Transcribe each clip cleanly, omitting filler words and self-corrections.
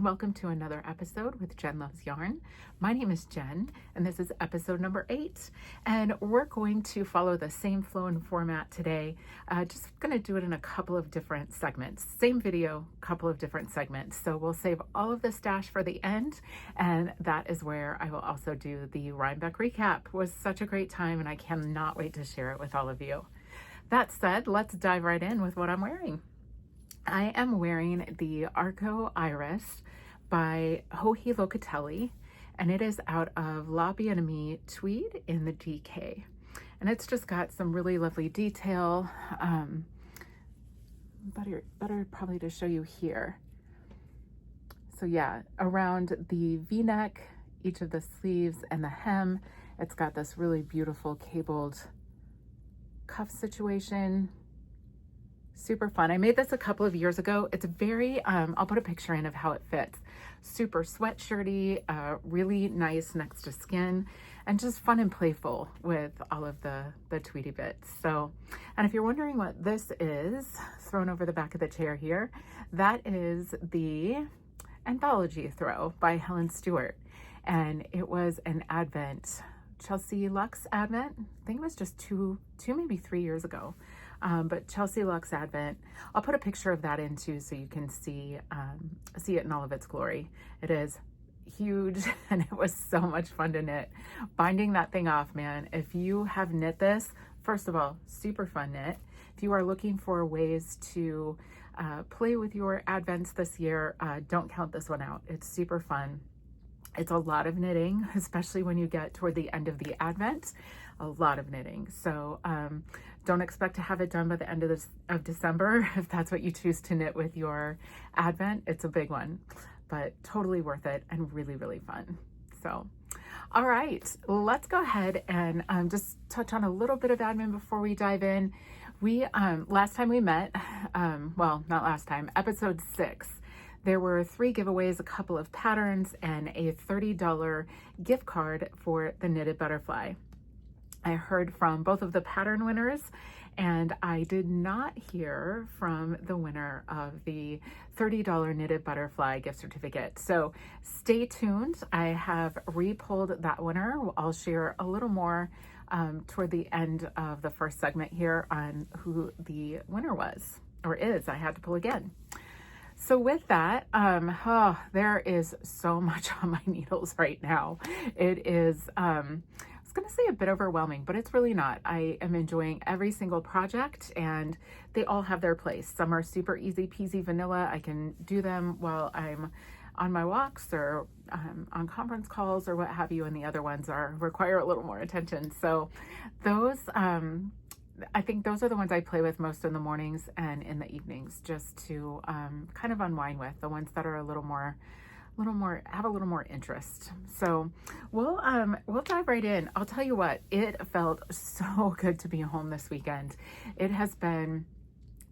welcome to another episode with Jen Loves Yarn. My name is Jen, and this is episode number 8, and we're going to follow the same flow and format today. Just going to do it in a couple of different segments. Same video, couple of different segments. So we'll save all of the stash for the end, and that is where I will also do the Reinbeck recap. It was such a great time, and I cannot wait to share it with all of you. That said, let's dive right in with what I'm wearing. I am wearing the Arco Iris by Joji Locatelli, and it is out of La Bien-Aimée tweed in the DK. And it's just got some really lovely detail. Better probably to show you here. So yeah, around the V-neck, each of the sleeves and the hem, it's got this really beautiful cabled cuff situation. Super fun. I made this a couple of years ago. It's very, I'll put a picture in of how it fits. Super sweatshirty, really nice next to skin, and just fun and playful with all of the tweedy bits. So, and if you're wondering what this is, thrown over the back of the chair here, that is the Anthology Throw by Helen Stewart. And it was an Advent, Chelsea Luxe Advent. I think it was just two, maybe 3 years ago. But Chelsea Luxe Advent, I'll put a picture of that in too so you can see it in all of its glory. It is huge and it was so much fun to knit. Binding that thing off, man, if you have knit this, first of all, super fun knit. If you are looking for ways to play with your Advents this year, don't count this one out. It's super fun. It's a lot of knitting, especially when you get toward the end of the Advent, a lot of knitting. So don't expect to have it done by the end of December. If that's what you choose to knit with your Advent, it's a big one, but totally worth it and really, really fun. So, all right, let's go ahead and just touch on a little bit of admin before we dive in. We, last time we met, well, not last time, episode 6, there were 3 giveaways, a couple of patterns, and a $30 gift card for the Knitted Butterfly. I heard from both of the pattern winners, and I did not hear from the winner of the $30 Knitted Butterfly gift certificate. So stay tuned. I have re-pulled that winner. I'll share a little more toward the end of the first segment here on who the winner was, or is. I had to pull again. So with that, there is so much on my needles right now. It is, I was going to say a bit overwhelming, but it's really not. I am enjoying every single project and they all have their place. Some are super easy peasy vanilla. I can do them while I'm on my walks or on conference calls or what have you. And the other ones require a little more attention. So those, I think those are the ones I play with most in the mornings and in the evenings, just to kind of unwind with, the ones that are have a little more interest. So we'll dive right in. I'll tell you what, it felt so good to be home this weekend. It has been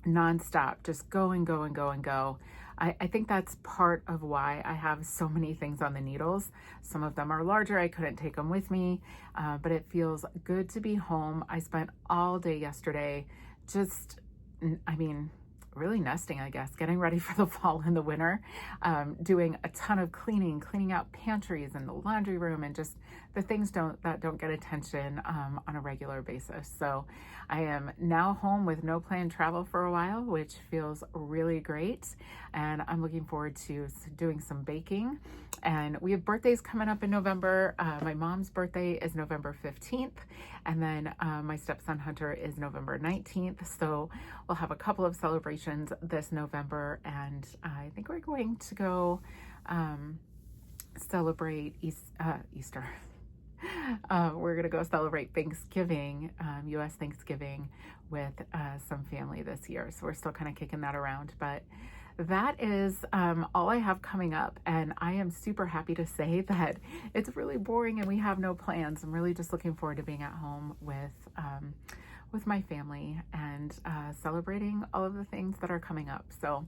nonstop, just go and go and go and go. I think that's part of why I have so many things on the needles. Some of them are larger. I couldn't take them with me, but it feels good to be home. I spent all day yesterday just, really nesting, I guess, getting ready for the fall and the winter, doing a ton of cleaning out pantries and the laundry room and just the things that don't get attention on a regular basis. So I am now home with no planned travel for a while, which feels really great. And I'm looking forward to doing some baking. And we have birthdays coming up in November. My mom's birthday is November 15th. And then my stepson Hunter is November 19th. So we'll have a couple of celebrations this November. And I think we're going to go celebrate Easter. We're going to go celebrate Thanksgiving, U.S. Thanksgiving with some family this year. So we're still kind of kicking that around, but that is all I have coming up. And I am super happy to say that it's really boring and we have no plans. I'm really just looking forward to being at home with my family and celebrating all of the things that are coming up. So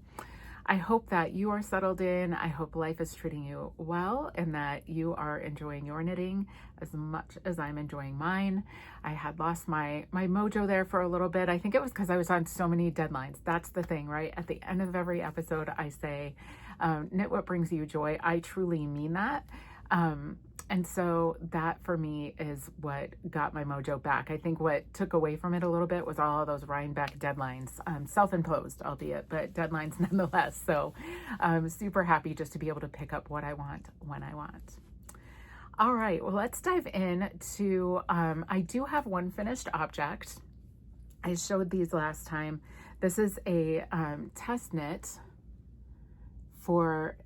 I hope that you are settled in. I hope life is treating you well and that you are enjoying your knitting as much as I'm enjoying mine. I had lost my mojo there for a little bit. I think it was because I was on so many deadlines. That's the thing, right? At the end of every episode, I say, Knit what brings you joy. I truly mean that. And so that for me is what got my mojo back. I think what took away from it a little bit was all those Reinbeck deadlines, self-imposed, albeit, but deadlines nonetheless. So I'm super happy just to be able to pick up what I want when I want. All right, well, let's dive in to, I do have one finished object. I showed these last time. This is a test knit for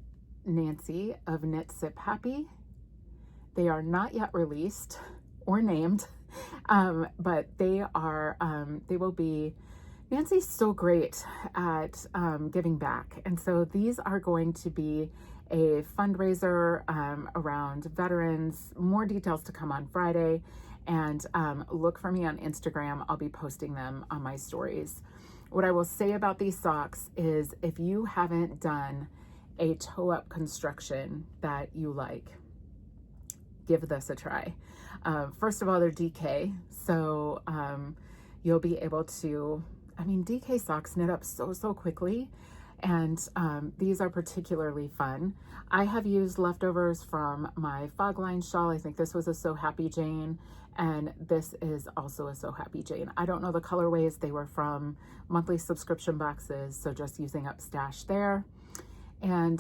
Nancy of Knit Sip Happy. They are not yet released or named, but they are, they will be. Nancy's so great at giving back. And so these are going to be a fundraiser around veterans. More details to come on Friday. And look for me on Instagram. I'll be posting them on my stories. What I will say about these socks is if you haven't done a toe-up construction that you like, give this a try. First of all, they're DK, so you'll be able to, I mean, DK socks knit up so quickly, and these are particularly fun. I have used leftovers from my Fogline shawl. I think this was a So Happy Jane, and this is also a So Happy Jane. I don't know the colorways. They were from monthly subscription boxes, so just using up stash there. And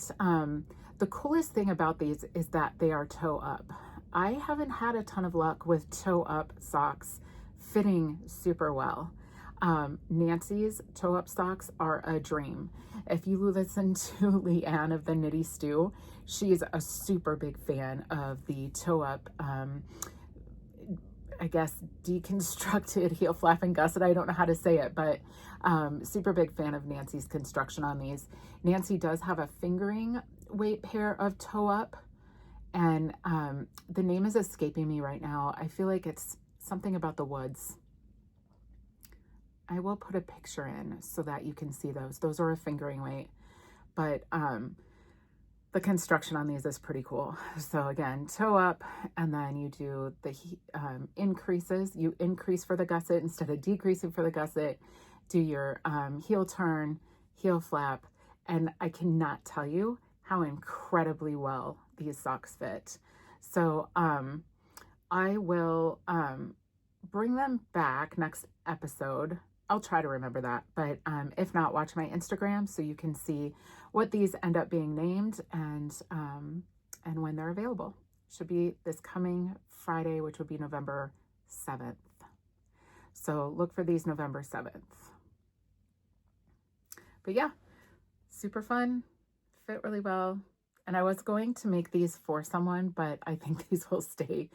the coolest thing about these is that they are toe up. I haven't had a ton of luck with toe up socks fitting super well. Nancy's toe up socks are a dream. If you listen to Leanne of the Knitty Stew, she's a super big fan of the toe up, I guess, deconstructed heel flap and gusset. I don't know how to say it, but super big fan of Nancy's construction on these. Nancy does have a fingering weight pair of toe up, and the name is escaping me right now. I feel like it's something about the woods. I will put a picture in so that you can see those. Those are a fingering weight, but the construction on these is pretty cool. So again, toe up, and then you do the increases. You increase for the gusset instead of decreasing for the gusset. Do your heel turn, heel flap, and I cannot tell you how incredibly well these socks fit. So I will bring them back next episode. I'll try to remember that, but if not, watch my Instagram so you can see what these end up being named and when they're available. Should be this coming Friday, which would be November 7th. So look for these November 7th. But yeah, super fun, fit really well. And I was going to make these for someone, but I think these will stay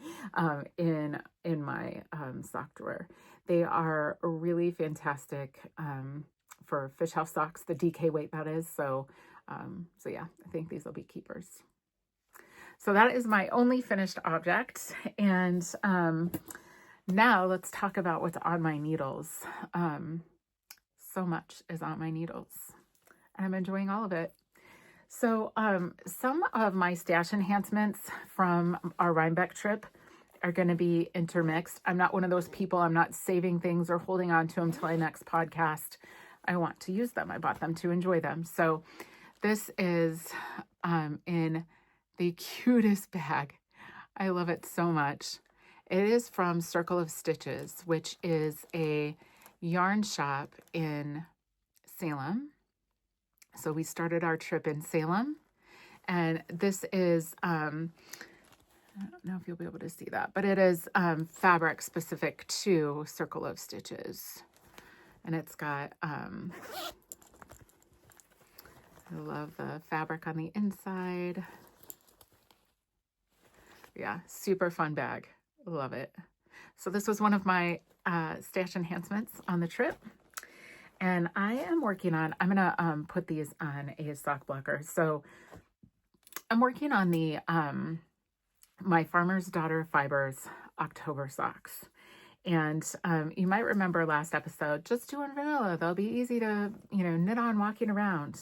in my sock drawer. They are really fantastic for fish house socks, the DK weight that is. So yeah, I think these will be keepers. So that is my only finished object. And now let's talk about what's on my needles. So much is on my needles, and I'm enjoying all of it. So some of my stash enhancements from our Reinbeck trip are going to be intermixed. I'm not one of those people. I'm not saving things or holding on to them till my next podcast. I want to use them. I bought them to enjoy them. So this is in the cutest bag. I love it so much. It is from Circle of Stitches, which is a yarn shop in Salem. So we started our trip in Salem, and this is, I don't know if you'll be able to see that, but it is fabric specific to Circle of Stitches. And it's got, I love the fabric on the inside. Yeah, super fun bag. Love it. So this was one of my stash enhancements on the trip. And I am working on, I'm going to put these on a sock blocker. So I'm working on the my Farmer's Daughter Fibers October socks. And you might remember last episode, just doing vanilla. They'll be easy to, knit on walking around.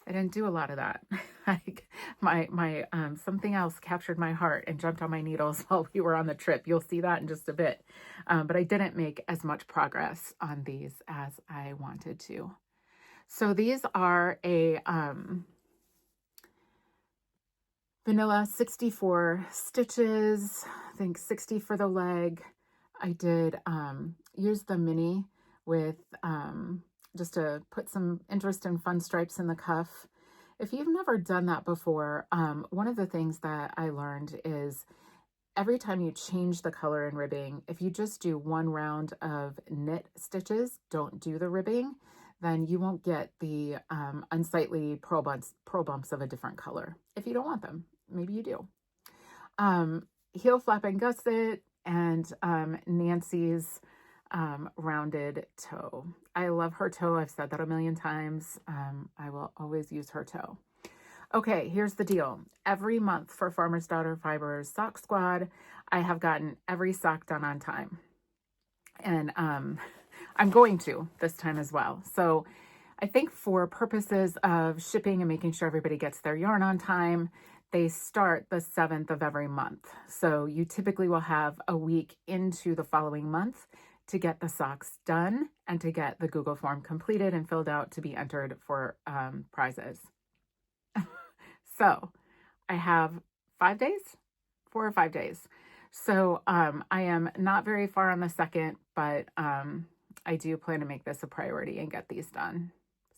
I didn't do a lot of that. my something else captured my heart and jumped on my needles while we were on the trip. You'll see that in just a bit. But I didn't make as much progress on these as I wanted to. So these are a vanilla 64 stitches, I think 60 for the leg. I did use the mini with just to put some interest and fun stripes in the cuff. If you've never done that before, one of the things that I learned is every time you change the color in ribbing, if you just do one round of knit stitches, don't do the ribbing, then you won't get the unsightly pearl bumps of a different color. If you don't want them, maybe you do. Heel flap and gusset, and Nancy's rounded toe. I love her toe. I've said that a million times. I will always use her toe. Okay, here's the deal. Every month for Farmer's Daughter Fibers Sock Squad, I have gotten every sock done on time. And I'm going to this time as well. So I think for purposes of shipping and making sure everybody gets their yarn on time, they start the 7th of every month. So you typically will have a week into the following month to get the socks done and to get the Google form completed and filled out to be entered for prizes. So I have 4 or 5 days. So I am not very far on the 2nd, but I do plan to make this a priority and get these done.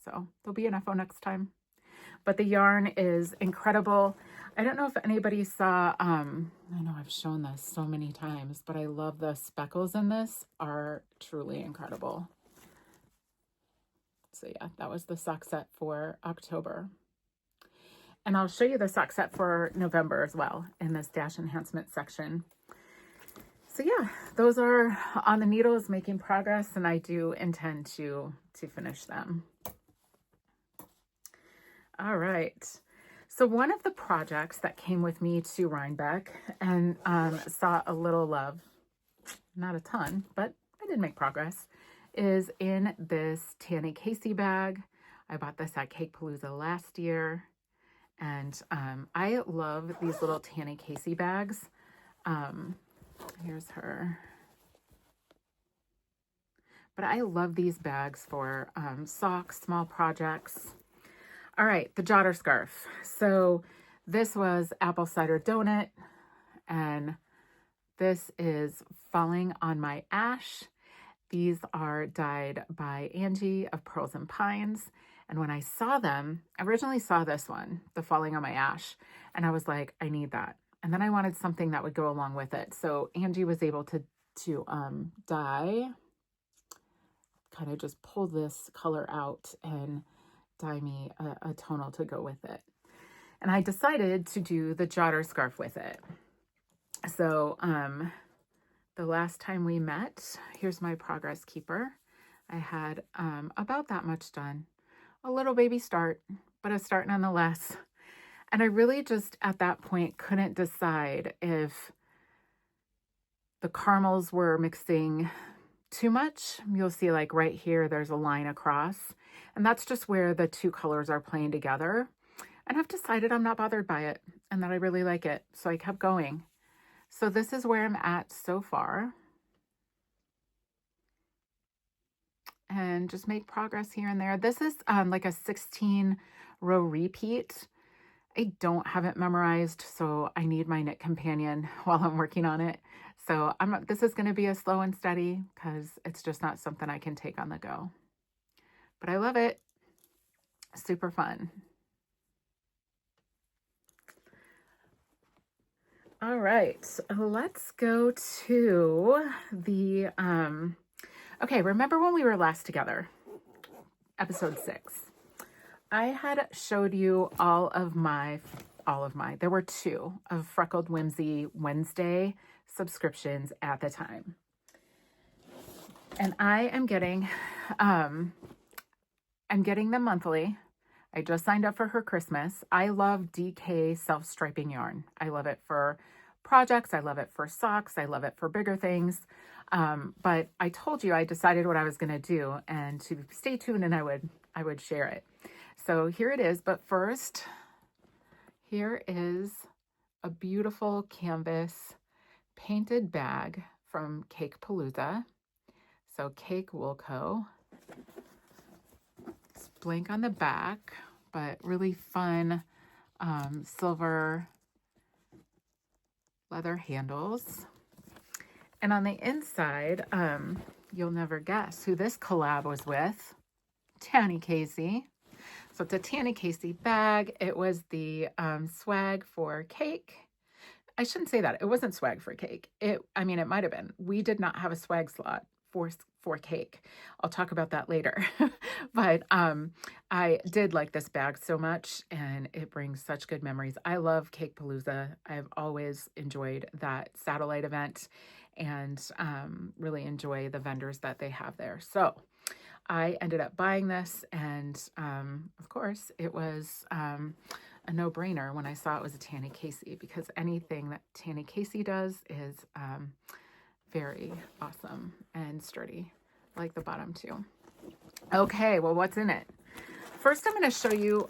So there'll be an FO next time. But the yarn is incredible. I don't know if anybody saw, I know I've shown this so many times, but I love the speckles in this are truly incredible. So yeah, that was the sock set for October. And I'll show you the sock set for November as well in this Dash Enhancement section. So yeah, those are on the needles, making progress, and I do intend to finish them. All right. So one of the projects that came with me to Reinbeck and saw a little love, not a ton, but I did make progress, is in this Tanny Casey bag. I bought this at Cakepalooza last year. And I love these little Tanny Casey bags. Here's her. But I love these bags for socks, small projects. All right, the Jotter scarf. So this was apple cider donut, and this is Falling on My Ash. These are dyed by Angie of Pearls and Pines. And when I saw them, I originally saw this one, the Falling on My Ash, and I was like, I need that. And then I wanted something that would go along with it. So Angie was able to dye, kind of just pull this color out and dye me a tonal to go with it. And I decided to do the Jotter scarf with it. So the last time we met, here's my progress keeper. I had about that much done. A little baby start, but a start nonetheless. And I really just at that point couldn't decide if the caramels were mixing too much. You'll see like right here, there's a line across, and that's just where the two colors are playing together. And I've decided I'm not bothered by it and that I really like it. So I kept going. So this is where I'm at so far. And just make progress here and there. This is like a 16 row repeat. I don't have it memorized, so I need my knit companion while I'm working on it. So this is going to be a slow and steady because it's just not something I can take on the go. But I love it. Super fun. All right, let's go to the okay, remember when we were last together, episode 6, I had showed you all of my, there were 2 of Freckled Whimsy Wednesday subscriptions at the time. And I am getting, I'm getting them monthly. I just signed up for her Christmas. I love DK self-striping yarn. I love it for projects. I love it for socks. I love it for bigger things. But I told you I decided what I was going to do and to stay tuned and I would share it. So here it is. But first, here is a beautiful canvas painted bag from Cakepalooza. So Cake Wool Co. It's blank on the back, but really fun silver leather handles. And on the inside, you'll never guess who this collab was with. Tanny Casey. So it's a Tanny Casey bag. It was the swag for cake. I shouldn't say that. It wasn't swag for cake. I mean, it might have been. We did not have a swag slot for cake. I'll talk about that later. But I did like this bag so much, and it brings such good memories. I love Cake Palooza. I've always enjoyed that satellite event, and really enjoy the vendors that they have there. So I ended up buying this, and of course it was a no-brainer when I saw it was a Tanny Casey, because anything that Tanny Casey does is very awesome and sturdy, like the bottom too. Okay, well, what's in it? First, I'm going to show you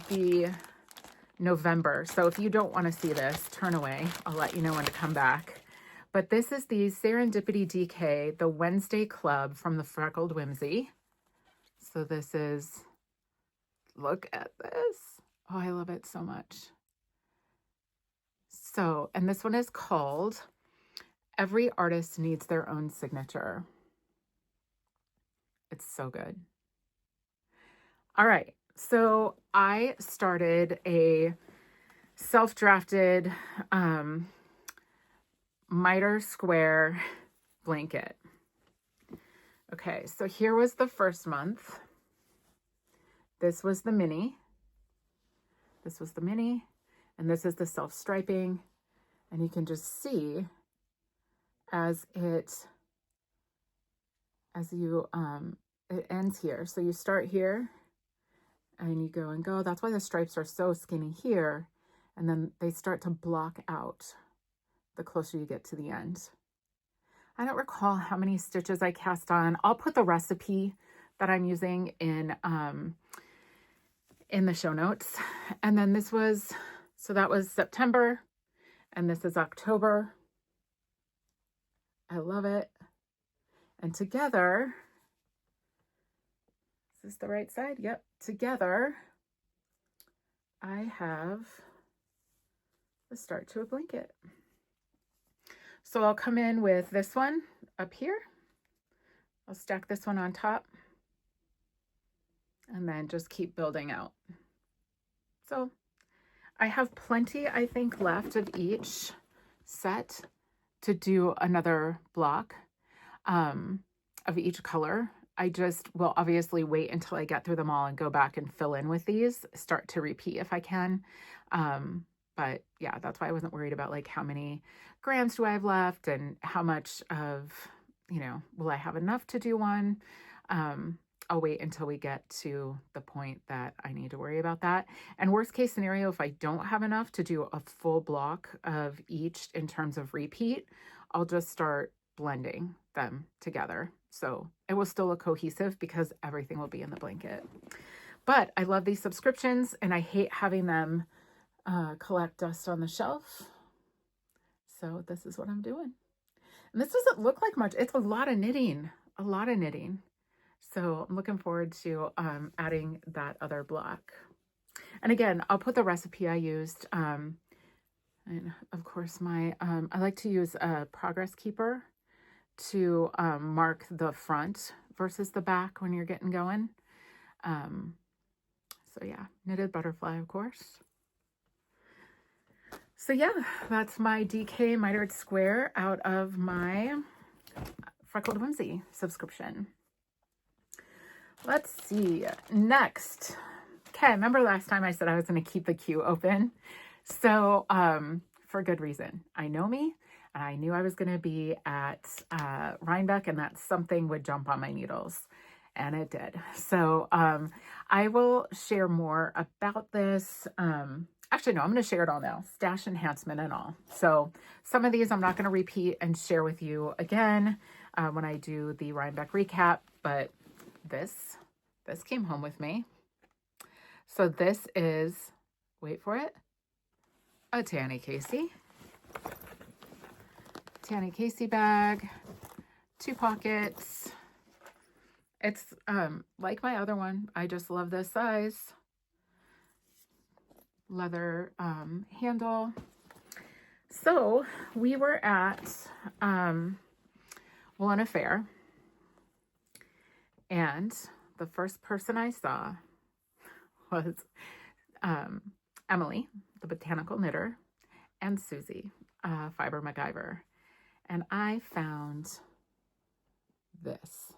the November. So if you don't want to see this, turn away. I'll let you know when to come back. But this is the Serendipity DK, the Wednesday Club from the Freckled Whimsy. So this is, look at this. Oh, I love it so much. So, and this one is called Every Artist Needs Their Own Signature. It's so good. All right. So I started a self-drafted miter square blanket. Okay, so here was the first month. This was the mini. This was the mini, and this is the self-striping. And you can just see as it ends here. So you start here and you go and go. That's why the stripes are so skinny here. And then they start to block out the closer you get to the end. I don't recall how many stitches I cast on. I'll put the recipe that I'm using in the show notes. And then this was, so that was September, and this is October. I love it. And together, is this the right side? Yep. Together, I have the start to a blanket. So I'll come in with this one up here. I'll stack this one on top, and then just keep building out. So I have plenty, I think, left of each set to do another block of each color. I just will obviously wait until I get through them all and go back and fill in with these, start to repeat if I can. But yeah, that's why I wasn't worried about like how many grams do I have left and how much of, will I have enough to do one? I'll wait until we get to the point that I need to worry about that. And worst case scenario, if I don't have enough to do a full block of each in terms of repeat, I'll just start blending them together. So it will still look cohesive because everything will be in the blanket. But I love these subscriptions, and I hate having them collect dust on the shelf. So this is what I'm doing. And this doesn't look like much. It's a lot of knitting, So I'm looking forward to adding that other block. And again, I'll put the recipe I used. And of course, I like to use a progress keeper to mark the front versus the back when you're getting going. So yeah, knitted butterfly, of course. So yeah, that's my DK mitered square out of my Freckled Whimsy subscription. Let's see, next. Okay, remember last time I said I was going to keep the queue open? So for good reason. I know me, and I knew I was going to be at Reinbeck, and that something would jump on my needles, and it did. So I will share more about this. Actually, no, I'm going to share it all now. Stash enhancement and all. So some of these I'm not going to repeat and share with you again when I do the Reinbeck recap, but this came home with me. So this is, wait for it, a Tanny Casey. Tanny Casey bag, 2 pockets. It's like my other one. I just love this size. Leather handle. So we were at Woolen Affair, and the first person I saw was Emily, the botanical knitter, and Susie, Fiber MacGyver. And I found this.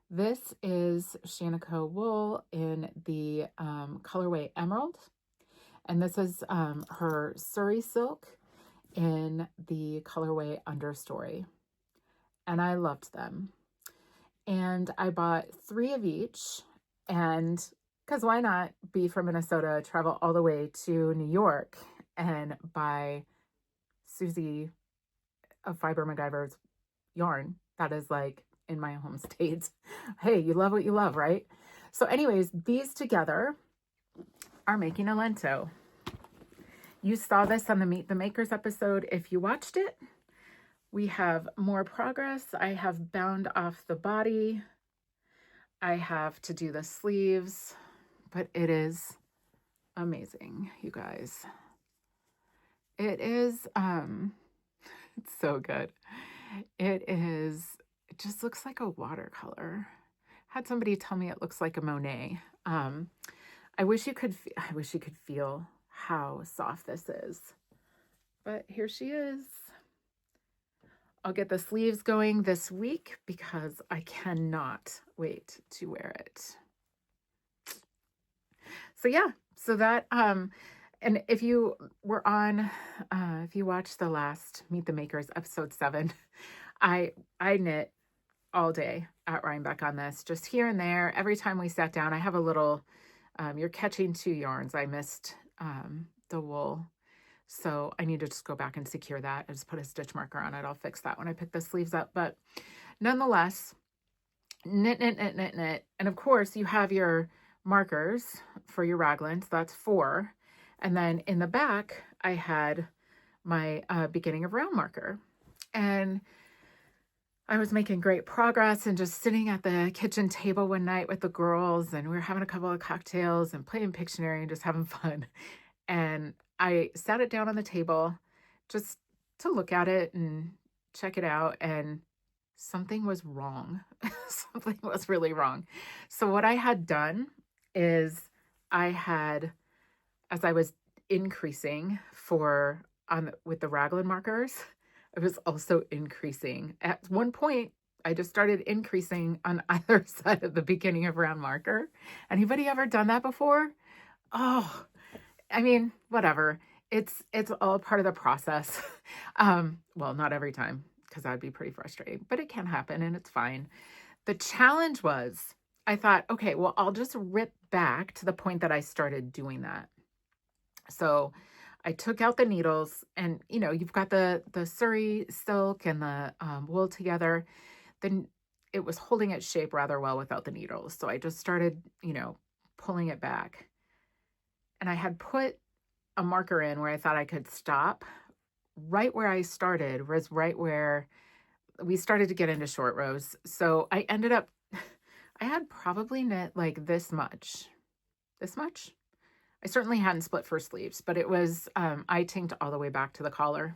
This is Shanico wool in the colorway Emerald. And this is her Surrey silk in the colorway Understory. And I loved them. And I bought 3 of each. And because why not be from Minnesota, travel all the way to New York and buy Susie of Fiber MacGyver's yarn that is like in my home state. Hey, you love what you love, right? So anyways, these together are making a Lento. You saw this on the Meet the Makers episode if you watched it. We have more progress. I have bound off the body. I have to do the sleeves, but it is amazing, you guys. It is, it's so good. It just looks like a watercolor. Had somebody tell me it looks like a Monet. I wish you could feel how soft this is. But here she is. I'll get the sleeves going this week because I cannot wait to wear it. So yeah, so that and if you were on if you watched the last Meet the Makers episode 7, I knit all day at Reinbeck on this, just here and there. Every time we sat down, I have a little, you're catching 2 yarns. I missed the wool. So I need to just go back and secure that. I just put a stitch marker on it. I'll fix that when I pick the sleeves up. But nonetheless, knit. And of course, you have your markers for your raglans. That's 4. And then in the back, I had my beginning of round marker. And I was making great progress and just sitting at the kitchen table one night with the girls, and we were having a couple of cocktails and playing Pictionary and just having fun. And I sat it down on the table just to look at it and check it out, and something was wrong. Something was really wrong. So what I had done is I had, as I was increasing with the raglan markers, I was also increasing. At one point, I just started increasing on either side of the beginning of round marker. Anybody ever done that before? Oh, I mean, whatever. It's all part of the process. Well, not every time, because that'd be pretty frustrating, but it can happen and it's fine. The challenge was, I thought, okay, well, I'll just rip back to the point that I started doing that. So I took out the needles, and you've got the Surrey silk and the wool together. Then it was holding its shape rather well without the needles. So I just started, pulling it back. And I had put a marker in where I thought I could stop. Right where I started was right where we started to get into short rows. So I ended up, I had probably knit like this much. I certainly hadn't split for sleeves, but it was, I tinked all the way back to the collar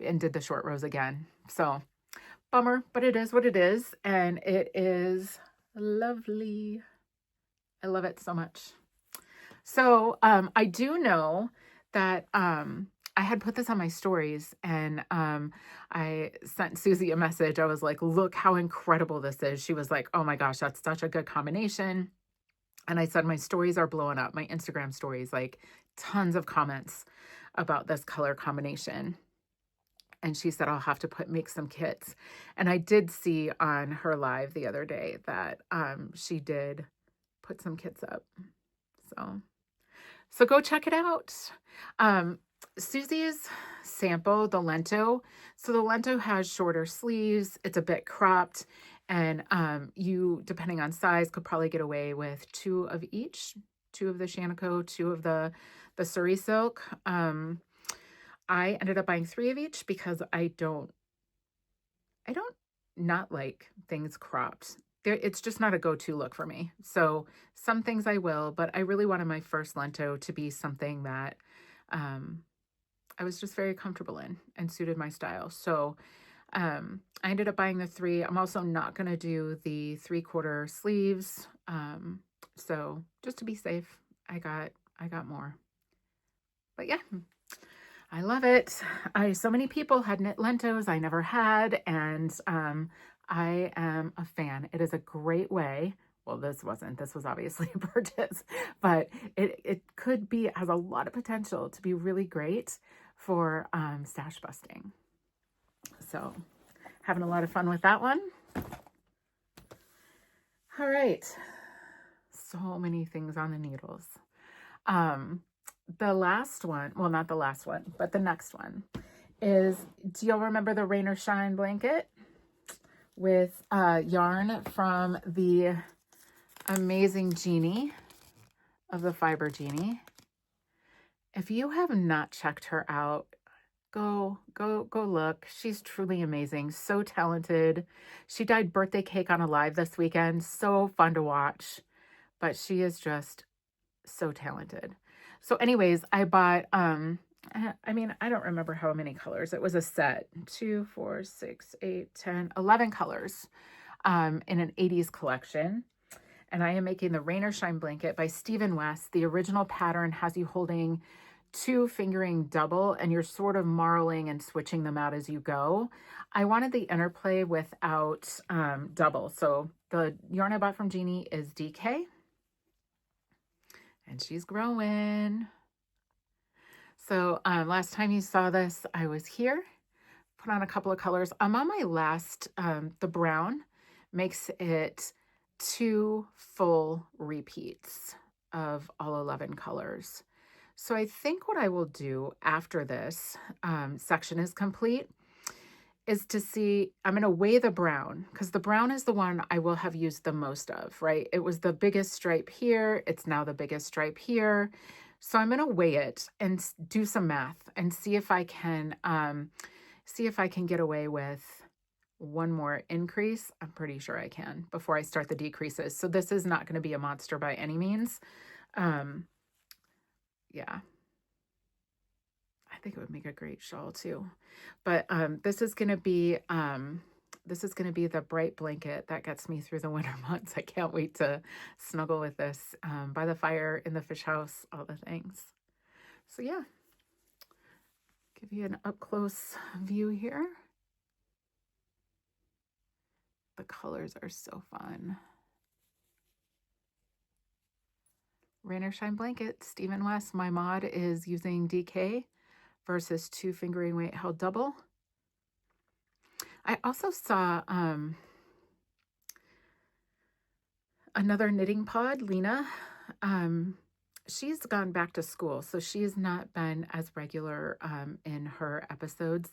and did the short rows again. So bummer, but it is what it is. And it is lovely. I love it so much. So I do know that I had put this on my stories, and I sent Susie a message. I was like, look how incredible this is. She was like, oh my gosh, that's such a good combination. And I said, my stories are blowing up, my Instagram stories, like tons of comments about this color combination. And she said, I'll have to make some kits. And I did see on her live the other day that she did put some kits up. So go check it out. Susie's sample, the Lento. So the Lento has shorter sleeves. It's a bit cropped. And you, depending on size, could probably get away with 2 of each, 2 of the Shanico, 2 of the Surrey silk. I ended up buying 3 of each because I don't not like things cropped. It's just not a go-to look for me. So some things I will, but I really wanted my first Lento to be something that I was just very comfortable in and suited my style. So I ended up buying the 3. I'm also not going to do the 3/4 sleeves. So just to be safe, I got more. But yeah, I love it. So many people had knit lentos I never had, and I am a fan. It is a great way. Well, this was obviously a purchase, but it could be, has a lot of potential to be really great for stash busting. So having a lot of fun with that one. All right. So many things on the needles. The last one, well, not the last one, but the next one is, do y'all remember the Rain or Shine blanket with yarn from the amazing Jeannie of the Fiber Jeannie? If you have not checked her out, go look. She's truly amazing. So talented. She dyed birthday cake on a live this weekend. So fun to watch, but she is just so talented. So anyways, I bought, I mean, I don't remember how many colors. It was a set, 2, 4, 6, 8, 10, 11 colors, in an 80s collection. And I am making the Rain or Shine blanket by Stephen West. The original pattern has you holding 2 fingering double, and you're sort of marling and switching them out as you go. I wanted the interplay without double. So the yarn I bought from Jeannie is DK. And she's growing. So last time you saw this, I was here, put on a couple of colors. I'm on my last, the brown makes it 2 full repeats of all 11 colors. So I think what I will do after this section is complete is to see, I'm going to weigh the brown, because the brown is the one I will have used the most of, right? It was the biggest stripe here. It's now the biggest stripe here. So I'm going to weigh it and do some math and see if I can get away with one more increase. I'm pretty sure I can before I start the decreases. So this is not going to be a monster by any means. Yeah. I think it would make a great shawl too. But this is going to be the bright blanket that gets me through the winter months. I can't wait to snuggle with this by the fire, in the fish house, all the things. So yeah, give you an up close view here. The colors are so fun. Rain or Shine blanket, Stephen West. My mod is using DK versus 2 fingering weight held double. I also saw another knitting pod, Lena. She's gone back to school, so she has not been as regular in her episodes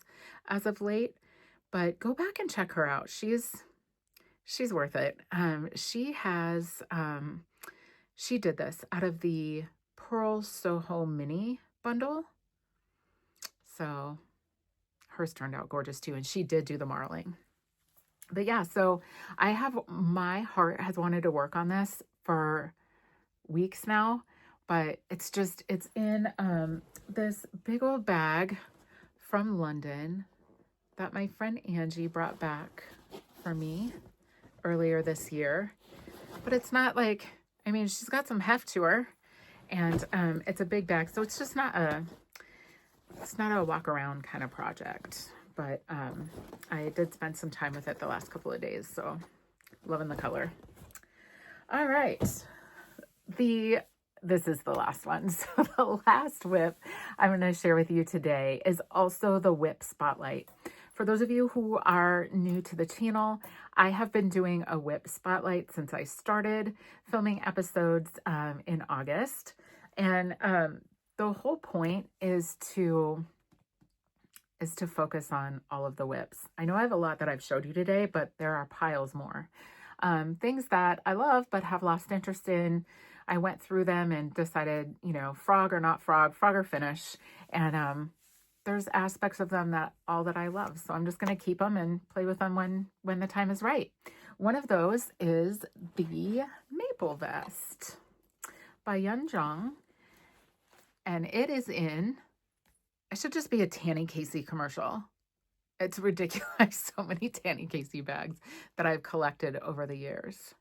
as of late. But go back and check her out. She's worth it. She did this out of the Pearl Soho Mini bundle. So hers turned out gorgeous too. And she did do the marling. But yeah, so my heart has wanted to work on this for weeks now, but it's in this big old bag from London that my friend Angie brought back for me earlier this year. But it's not like, I mean, she's got some heft to her, and it's a big bag. So it's just not a walk around kind of project. But I did spend some time with it the last couple of days, so loving the color. All right. This is the last one. So the last WIP I'm going to share with you today is also the WIP Spotlight. For those of you who are new to the channel, I have been doing a WIP Spotlight since I started filming episodes in August. And the whole point is to focus on all of the WIPs. I know I have a lot that I've showed you today, but there are piles more. Things that I love but have lost interest in. I went through them and decided, frog or not frog or finish. And there's aspects of them that I love. So I'm just going to keep them and play with them when the time is right. One of those is the Maple Vest by Yun Jong. And it is in I should just be a Tanny Casey commercial. It's ridiculous. So many Tanny Casey bags that I've collected over the years.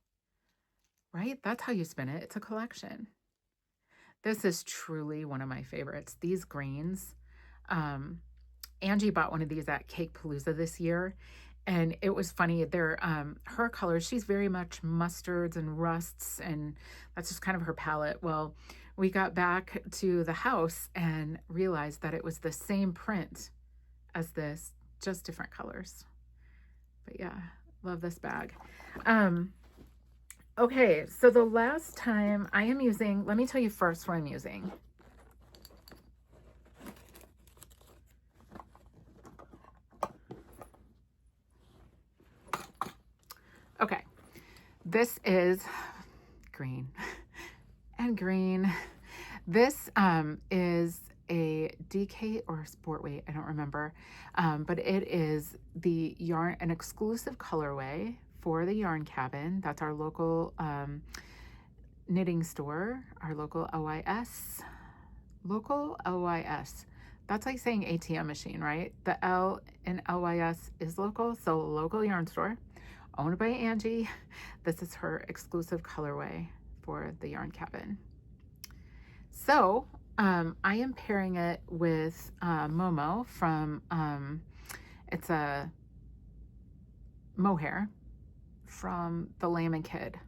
Right? That's how you spin it. It's a collection. This is truly one of my favorites. These greens. Angie bought one of these at Cake Palooza this year. And it was funny. They're her colors. She's very much mustards and rusts, and that's just kind of her palette. Well, we got back to the house and realized that it was the same print as this, just different colors. But yeah, love this bag. Okay, so the last time I am using, let me tell you first what I'm using. Okay, this is green and green. This is a DK or sport weight, I don't remember, but it is the yarn, an exclusive colorway for the Yarn Cabin. That's our local knitting store, our local OIS. Local OIS. That's like saying ATM machine, right? The L in LYS is local, so local yarn store. Owned by Angie. This is her exclusive colorway for the Yarn Cabin. So I am pairing it with Momo from, it's a mohair from the Lamb and Kid.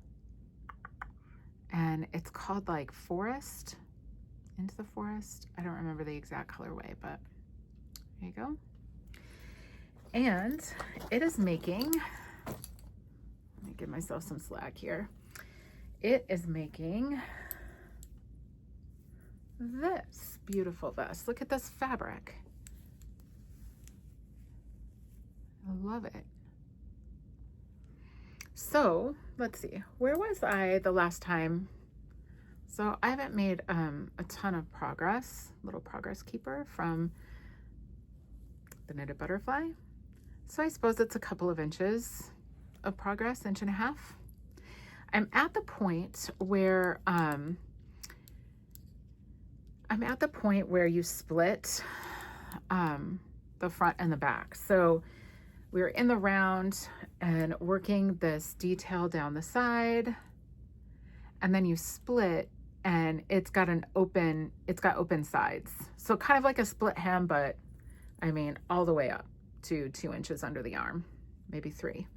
And it's called like Forest, Into the Forest. I don't remember the exact colorway, but there you go. And it is making, let me give myself some slack here. It is making this beautiful vest. Look at this fabric. I love it. So let's see, where was I the last time? So I haven't made a ton of progress, little progress keeper from the Knitted Butterfly. So I suppose it's a couple of inches of progress, 1.5 inches. I'm at the point where you split the front and the back. So we're in the round and working this detail down the side, and then you split and it's got open sides. So kind of like a split hem, but I mean, all the way up to 2 inches under the arm, maybe 3.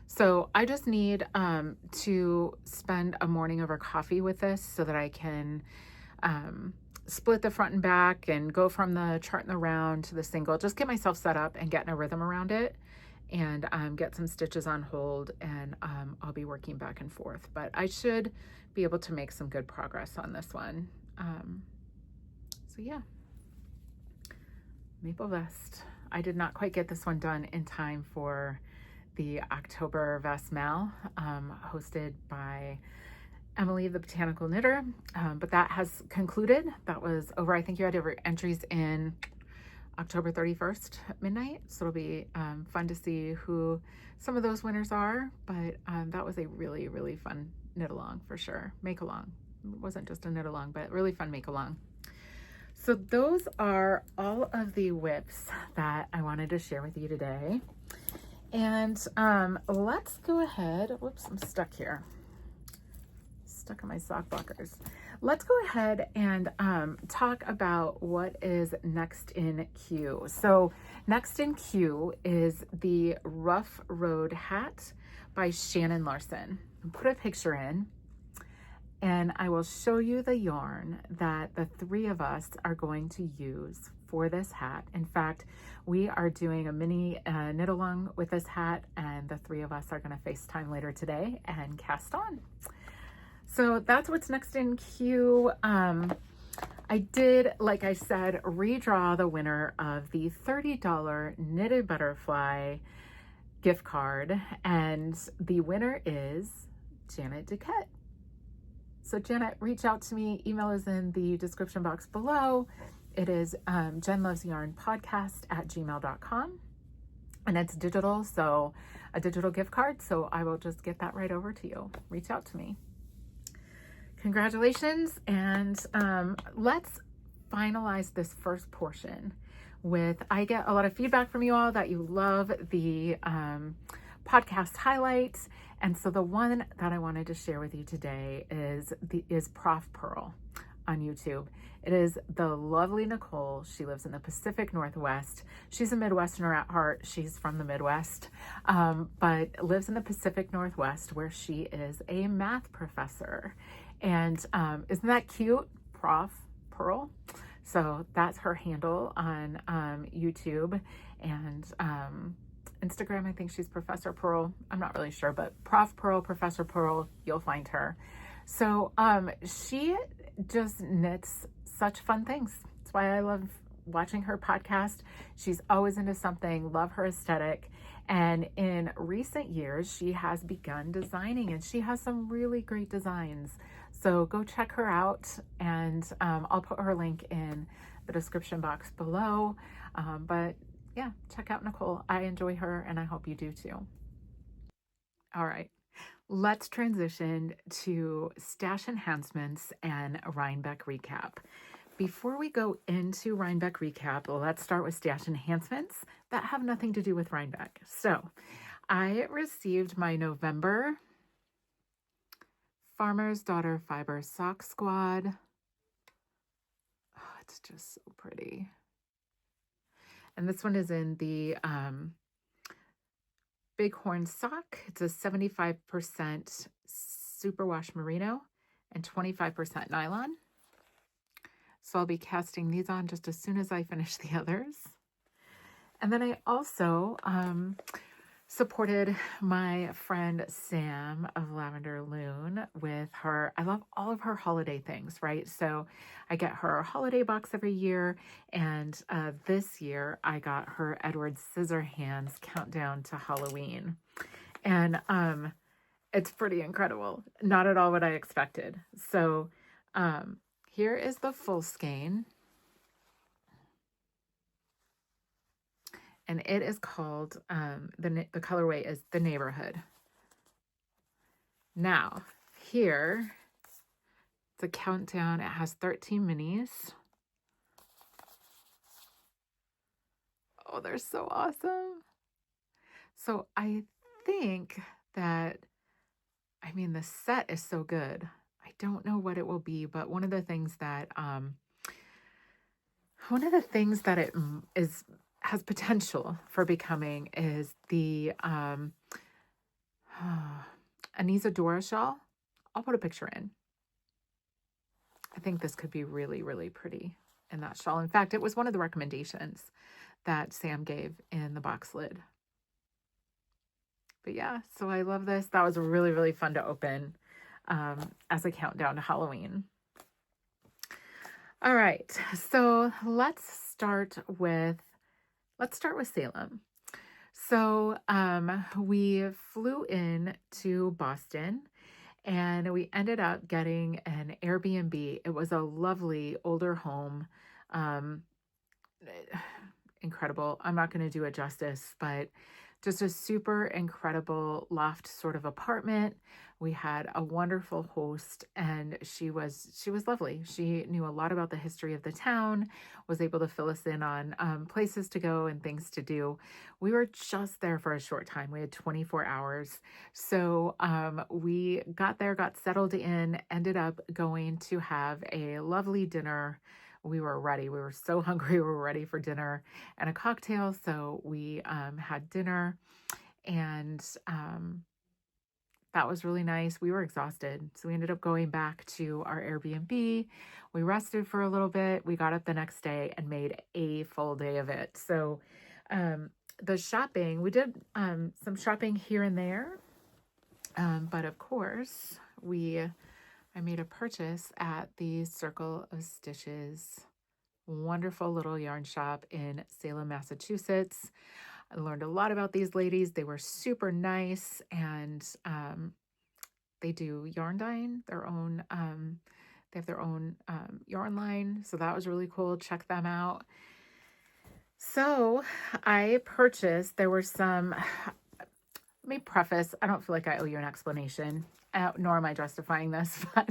So I just need to spend a morning over coffee with this so that I can split the front and back and go from the chart and the round to the single, just get myself set up and get in a rhythm around it, and get some stitches on hold, and I'll be working back and forth. But I should be able to make some good progress on this one. So yeah, Maple Vest. I did not quite get this one done in time for the October Vest Mal, hosted by Emily, the Botanical Knitter, but that has concluded. That was over. I think you had entries in October 31st midnight, so it'll be fun to see who some of those winners are, but that was a really, really fun knit along for sure. Make along. It wasn't just a knit along, but really fun make along. So those are all of the WIPs that I wanted to share with you today. And let's go ahead. Whoops, I'm stuck here. Stuck on my sock blockers. Let's go ahead and talk about what is next in queue. So next in queue is the Rough Road hat by Shannon Larson. I'll put a picture in, and I will show you the yarn that the 3 of us are going to use for this hat. In fact, we are doing a mini knit along with this hat, and the 3 of us are going to FaceTime later today and cast on. So that's what's next in queue. I did, like I said, redraw the winner of the $30 Knitted Butterfly gift card, and the winner is Janet Duquette. So Janet, reach out to me. Email is in the description box below. It is jenlovesyarnpodcast@gmail.com, and it's digital, so a digital gift card. So I will just get that right over to you. Reach out to me. Congratulations, and let's finalize this first portion with, I get a lot of feedback from you all that you love the podcast highlights. And so the one that I wanted to share with you today is Prof Pearl on YouTube. It is the lovely Nicole. She lives in the Pacific Northwest. She's a Midwesterner at heart. She's from the Midwest, but lives in the Pacific Northwest, where she is a math professor. And isn't that cute? Prof Pearl. So that's her handle on YouTube, and Instagram, I think she's Professor Pearl. I'm not really sure, but Prof Pearl, Professor Pearl, you'll find her. So she just knits such fun things. That's why I love watching her podcast. She's always into something, love her aesthetic. And in recent years, she has begun designing, and she has some really great designs. So go check her out, and I'll put her link in the description box below. But yeah, check out Nicole. I enjoy her, and I hope you do too. All right, let's transition to stash enhancements and Reinbeck recap. Before we go into Reinbeck recap, let's start with stash enhancements that have nothing to do with Reinbeck. So I received my November Farmer's Daughter Fiber Sock Squad. Oh, it's just so pretty. And this one is in the Bighorn sock. It's a 75% superwash merino and 25% nylon. So I'll be casting these on just as soon as I finish the others. And then I also supported my friend Sam of Lavender Loon with her, I love all of her holiday things, right? So I get her holiday box every year, and this year I got her Edward Scissorhands Countdown to Halloween. And it's pretty incredible. Not at all what I expected. So here is the full skein. And it is called, the colorway is The Neighborhood. Now, here, it's a countdown. It has 13 minis. Oh, they're so awesome. So I think that, I mean, the set is so good. I don't know what it will be, but one of the things that it has potential for becoming is the Anisa Dora shawl. I'll put a picture in. I think this could be really, really pretty in that shawl. In fact, it was one of the recommendations that Sam gave in the box lid. But yeah, so I love this. That was really, really fun to open as a countdown to Halloween. All right, so let's start with Salem. So we flew in to Boston, and we ended up getting an Airbnb. It was a lovely older home. Incredible. I'm not going to do it justice, but just a super incredible loft sort of apartment. We had a wonderful host, and she was lovely. She knew a lot about the history of the town, was able to fill us in on places to go and things to do. We were just there for a short time. We had 24 hours. So we got there, got settled in, ended up going to have a lovely dinner. We were ready. We were so hungry. We were ready for dinner and a cocktail. So we had dinner, and that was really nice. We were exhausted. So we ended up going back to our Airbnb. We rested for a little bit. We got up the next day and made a full day of it. So the shopping, we did some shopping here and there. But of course, I made a purchase at the Circle of Stitches, wonderful little yarn shop in Salem, Massachusetts. I learned a lot about these ladies. They were super nice, and they do yarn dyeing, they have their own yarn line. So that was really cool. Check them out. So I purchased, there were some, let me preface, I don't feel like I owe you an explanation, nor am I justifying this, but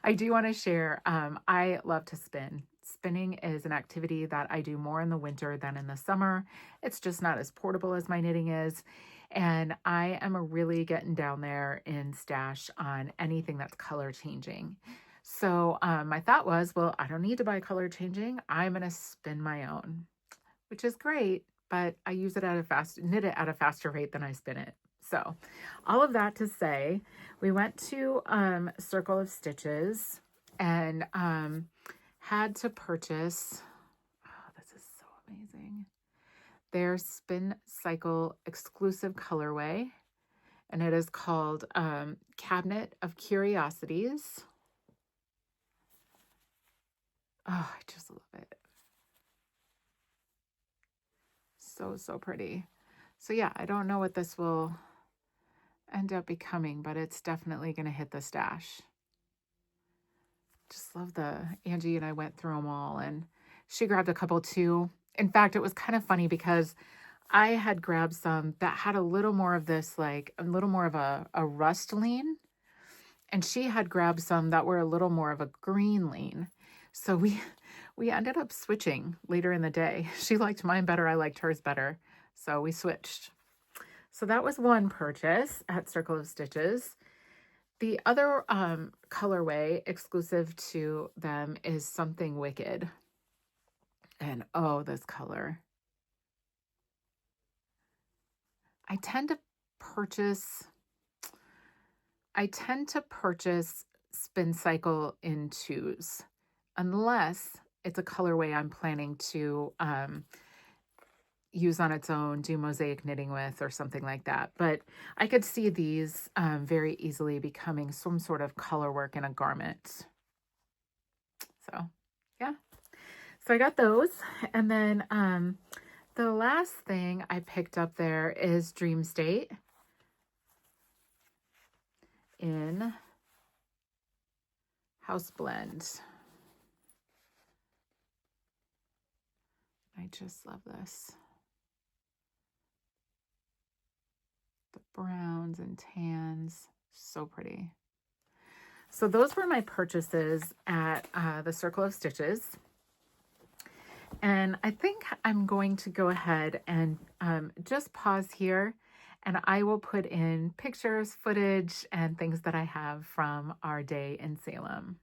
I do want to share, I love to spin. Spinning is an activity that I do more in the winter than in the summer. It's just not as portable as my knitting is. And I am really getting down there in stash on anything that's color changing. So my thought was, well, I don't need to buy color changing. I'm going to spin my own, which is great, but I use it knit it at a faster rate than I spin it. So all of that to say, we went to Circle of Stitches and had to purchase, oh, this is so amazing, their Spin Cycle exclusive colorway, and it is called Cabinet of Curiosities. Oh, I just love it. So pretty. So yeah, I don't know what this will end up becoming, but it's definitely going to hit the stash. Just love Angie and I went through them all, and she grabbed a couple too. In fact, it was kind of funny because I had grabbed some that had a little more of this, like a little more of a rust lean, and she had grabbed some that were a little more of a green lean. So we ended up switching later in the day. She liked mine better. I liked hers better. So we switched. So that was one purchase at Circle of Stitches. The other colorway exclusive to them is Something Wicked. And oh, this color. I tend to purchase Spin Cycle in twos, unless it's a colorway I'm planning to use on its own, do mosaic knitting with, or something like that. But I could see these very easily becoming some sort of color work in a garment. So yeah, so I got those. And then the last thing I picked up there is Dream State in House Blend. I just love this. The browns and tans, so pretty. So those were my purchases at the Circle of Stitches. And I think I'm going to go ahead and just pause here, and I will put in pictures, footage, and things that I have from our day in Salem.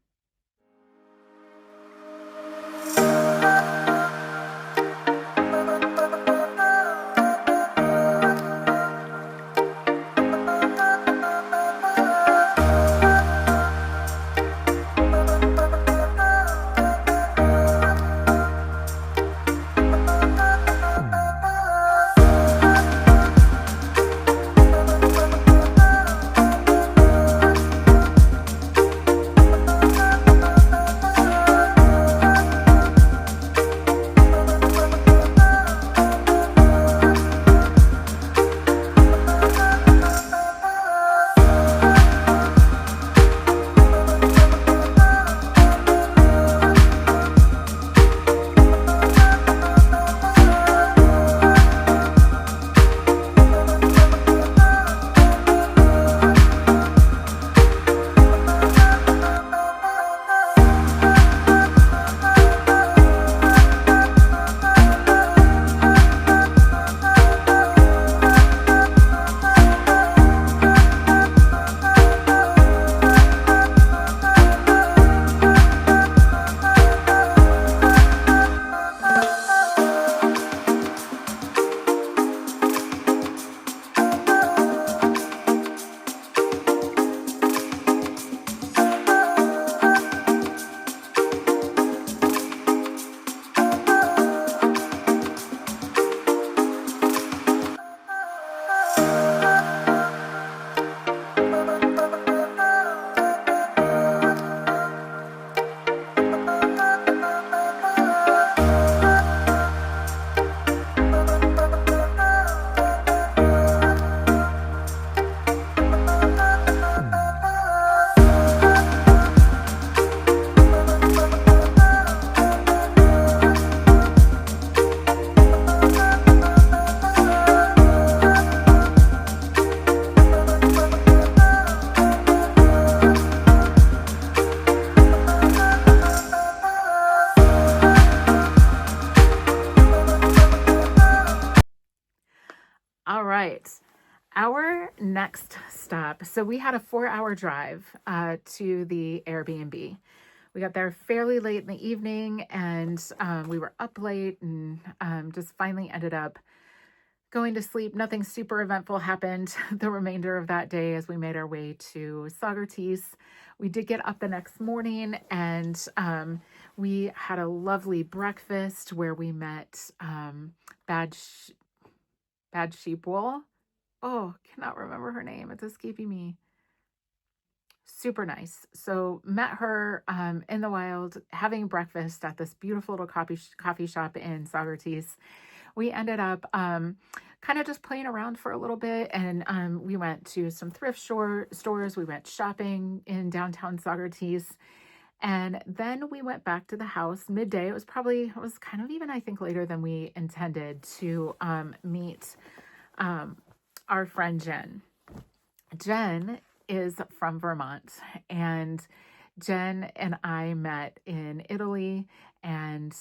next stop. So we had a 4-hour drive to the Airbnb. We got there fairly late in the evening, and we were up late, and just finally ended up going to sleep. Nothing super eventful happened the remainder of that day as we made our way to Saugerties. We did get up the next morning, and we had a lovely breakfast where we met Bad Sheep Wool. Oh, cannot remember her name. It's escaping me. Super nice. So met her in the wild, having breakfast at this beautiful little coffee shop in Saugerties. We ended up kind of just playing around for a little bit, and we went to some thrift stores. We went shopping in downtown Saugerties, and then we went back to the house midday. It was kind of even, I think, later than we intended, to meet our friend Jen. Jen is from Vermont, and Jen and I met in Italy, and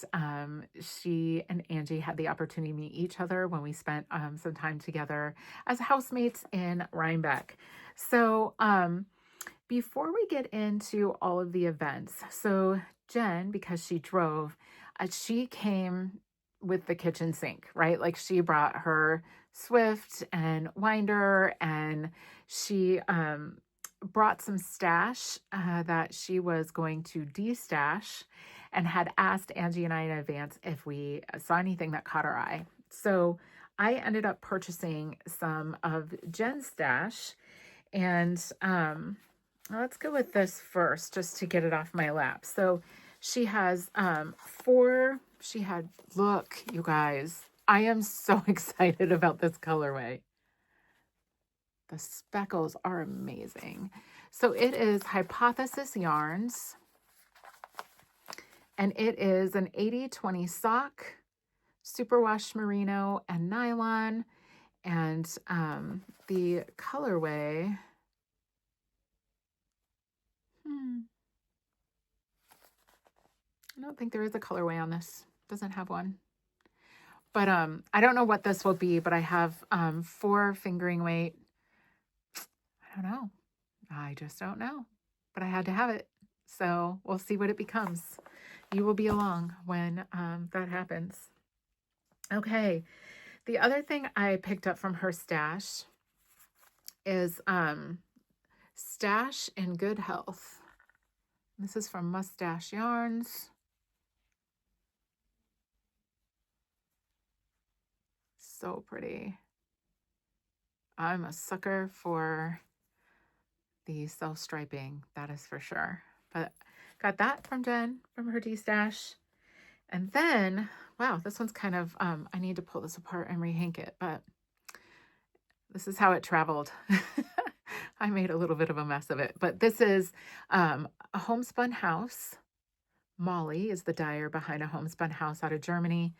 she and Angie had the opportunity to meet each other when we spent some time together as housemates in Reinbeck. So before we get into all of the events, so Jen, because she drove, she came with the kitchen sink, right? Like, she brought her Swift and winder, and she brought some stash that she was going to de-stash, and had asked Angie and I in advance if we saw anything that caught our eye. So I ended up purchasing some of Jen's stash, and let's go with this first just to get it off my lap. So she has look, you guys, I am so excited about this colorway. The speckles are amazing. So it is Hypothesis Yarns, and it is an 80/20 sock, superwash merino and nylon, and the colorway, I don't think there is a colorway on this. Doesn't have one. But I don't know what this will be, but I have 4 fingering weight. I don't know. I just don't know. But I had to have it. So we'll see what it becomes. You will be along when that happens. Okay. The other thing I picked up from her stash is Stash in Good Health. This is from Mustache Yarns. So pretty. I'm a sucker for the self-striping, that is for sure. But got that from Jen, from her D-stash. And then, wow, this one's kind of, I need to pull this apart and rehank it, but this is how it traveled. I made a little bit of a mess of it, but this is a homespun house. Molly is the dyer behind a homespun house out of Germany,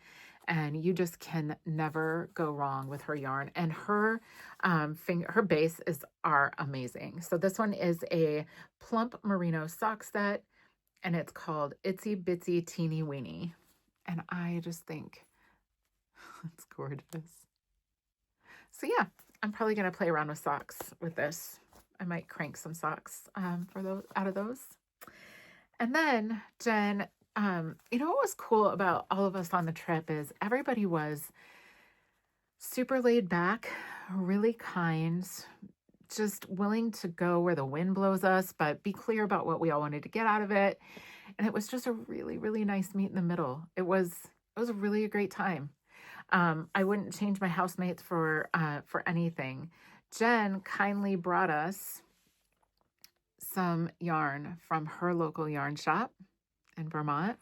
and you just can never go wrong with her yarn. And her her base are amazing. So this one is a plump merino sock set, and it's called Itsy Bitsy Teeny Weeny. And I just think it's gorgeous. So yeah, I'm probably gonna play around with socks with this. I might crank some socks for those out of those. And then Jen, you know what was cool about all of us on the trip is everybody was super laid back, really kind, just willing to go where the wind blows us, but be clear about what we all wanted to get out of it. And it was just a really, really nice meet in the middle. It was really a great time. I wouldn't change my housemates for anything. Jen kindly brought us some yarn from her local yarn shop in Vermont.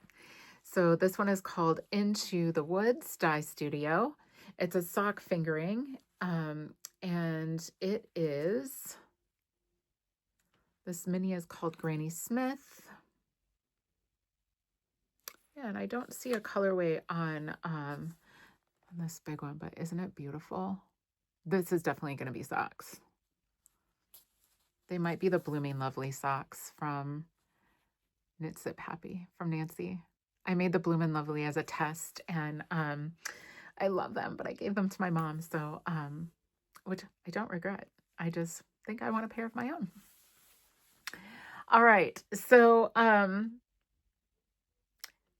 So this one is called Into the Woods Dye Studio. It's a sock fingering, and it is, this mini is called Granny Smith. Yeah, and I don't see a colorway on this big one, but isn't it beautiful? This is definitely going to be socks. They might be the Blooming Lovely socks from Knit Sip Happy from Nancy. I made the Bloomin' Lovely as a test, and I love them, but I gave them to my mom, so which I don't regret. I just think I want a pair of my own. All right. So,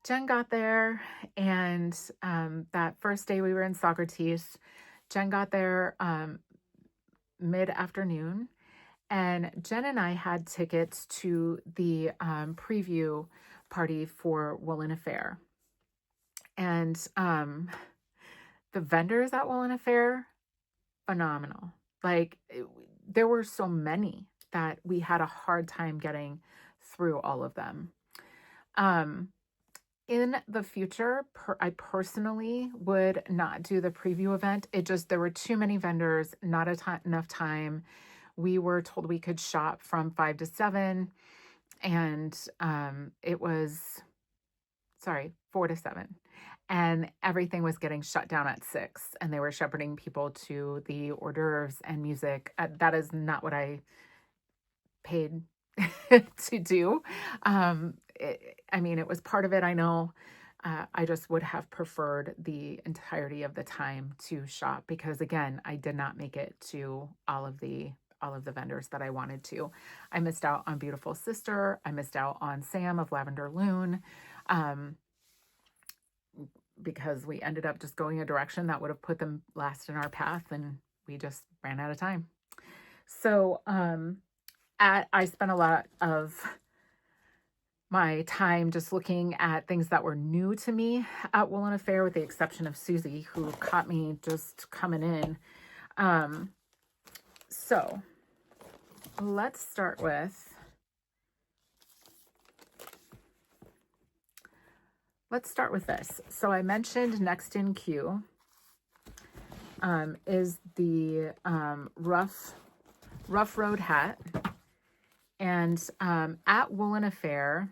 Jen got there, and that first day we were in Socrates, Jen got there mid-afternoon, and Jen and I had tickets to the preview party for Woolen Affair. And the vendors at Woolen Affair, phenomenal. Like, there were so many that we had a hard time getting through all of them. In the future, I personally would not do the preview event. There were too many vendors, not enough time. We were told we could shop from 5 to 7, and it was, 4 to 7. And everything was getting shut down at 6, and they were shepherding people to the hors d'oeuvres and music. That is not what I paid to do. It was part of it, I know. I just would have preferred the entirety of the time to shop, because again, I did not make it to all of the vendors that I wanted to. I missed out on Beautiful Sister. I missed out on Sam of Lavender Loon, because we ended up just going a direction that would have put them last in our path, and we just ran out of time. So I spent a lot of my time just looking at things that were new to me at Woolen Affair, with the exception of Susie, who caught me just coming in. So let's start with, this. So I mentioned next in queue is the rough road hat. And at Woolen Affair,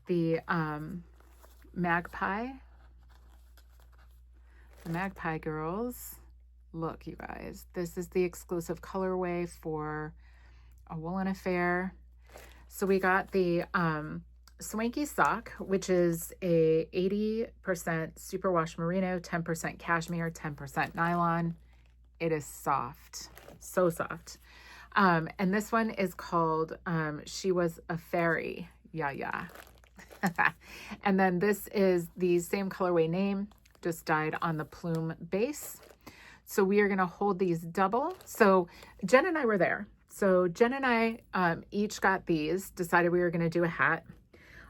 the Magpie girls, look, you guys, this is the exclusive colorway for a Woolen Affair. So we got the Swanky sock, which is a 80% superwash merino, 10% cashmere, 10% nylon. It is soft, so soft. And this one is called She Was a Fairy. Yeah. And then this is the same colorway name, just dyed on the plume base. So we are going to hold these double. So Jen and I were there. So Jen and I each got these, decided we were going to do a hat.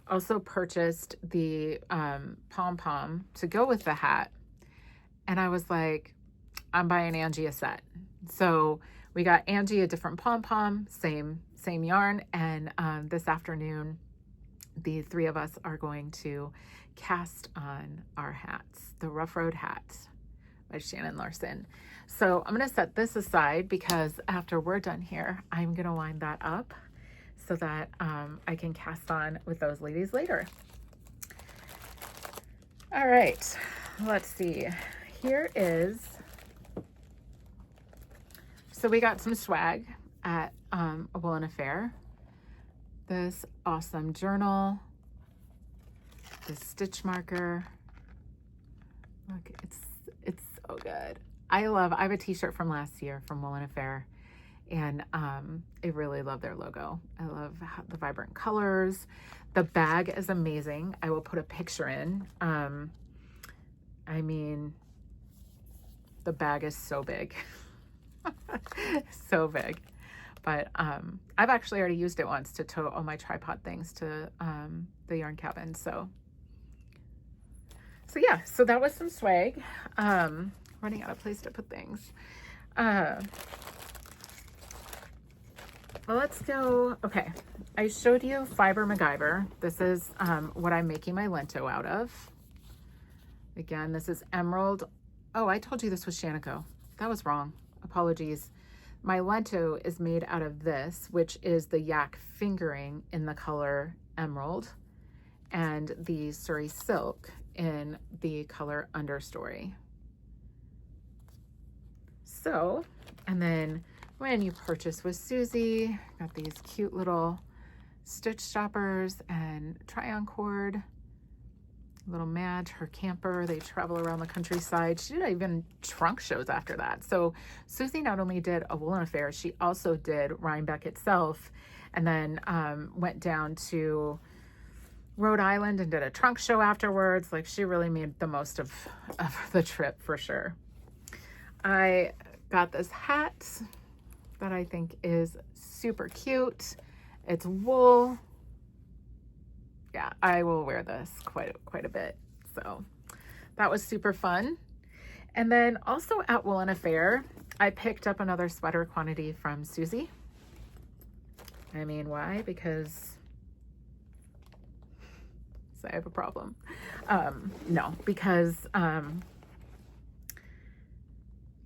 Also purchased the pom-pom to go with the hat. And I was like, I'm buying Angie a set. So we got Angie a different pom-pom, same yarn. And this afternoon, the three of us are going to cast on our hats, the Rough Road hat by Shannon Larson. So I'm going to set this aside, because after we're done here, I'm going to wind that up so that I can cast on with those ladies later. All right, let's see. Here is, so we got some swag at a Woolen Affair. This awesome journal, this stitch marker. Look, it's so good. I have a t-shirt from last year from Woolen Affair, and I really love their logo. I love the vibrant colors. The bag is amazing. I will put a picture in. The bag is so big. So big. But I've actually already used it once to tote all my tripod things to the yarn cabin. So yeah, so that was some swag. Running out of place to put things. Well, let's go. Okay, I showed you Fiber MacGyver. This is what I'm making my Lento out of. Again, this is emerald. Oh, I told you this was Shanico. That was wrong. Apologies. My Lento is made out of this, which is the yak fingering in the color emerald, and the Surrey silk in the color understory. So, and then when you purchase with Susie, got these cute little stitch stoppers and try-on cord. Little Madge, her camper. They travel around the countryside. She did even trunk shows after that. So Susie not only did a Woolen Affair, she also did Reinbeck itself, and then went down to Rhode Island and did a trunk show afterwards. Like, she really made the most of the trip for sure. I got this hat that I think is super cute. It's wool. Yeah, I will wear this quite a bit. So that was super fun. And then also at Woolen Affair, I picked up another sweater quantity from Susie. I mean, why? Because I have a problem. No, because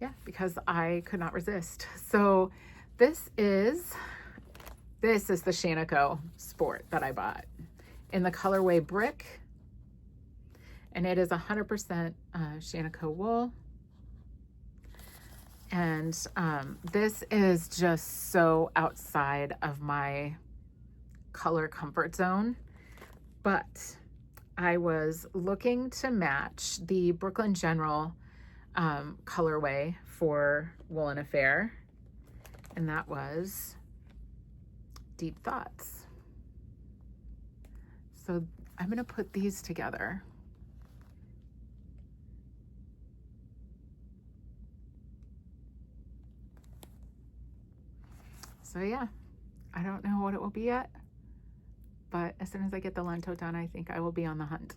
yeah, because I could not resist. So this is the Shanico Sport that I bought in the colorway Brick, and it is 100% Shanico wool. And this is just so outside of my color comfort zone, but I was looking to match the Brooklyn General colorway for Woolen Affair, and that was Deep Thoughts. So I'm going to put these together. So yeah, I don't know what it will be yet, but as soon as I get the Lento done, I think I will be on the hunt.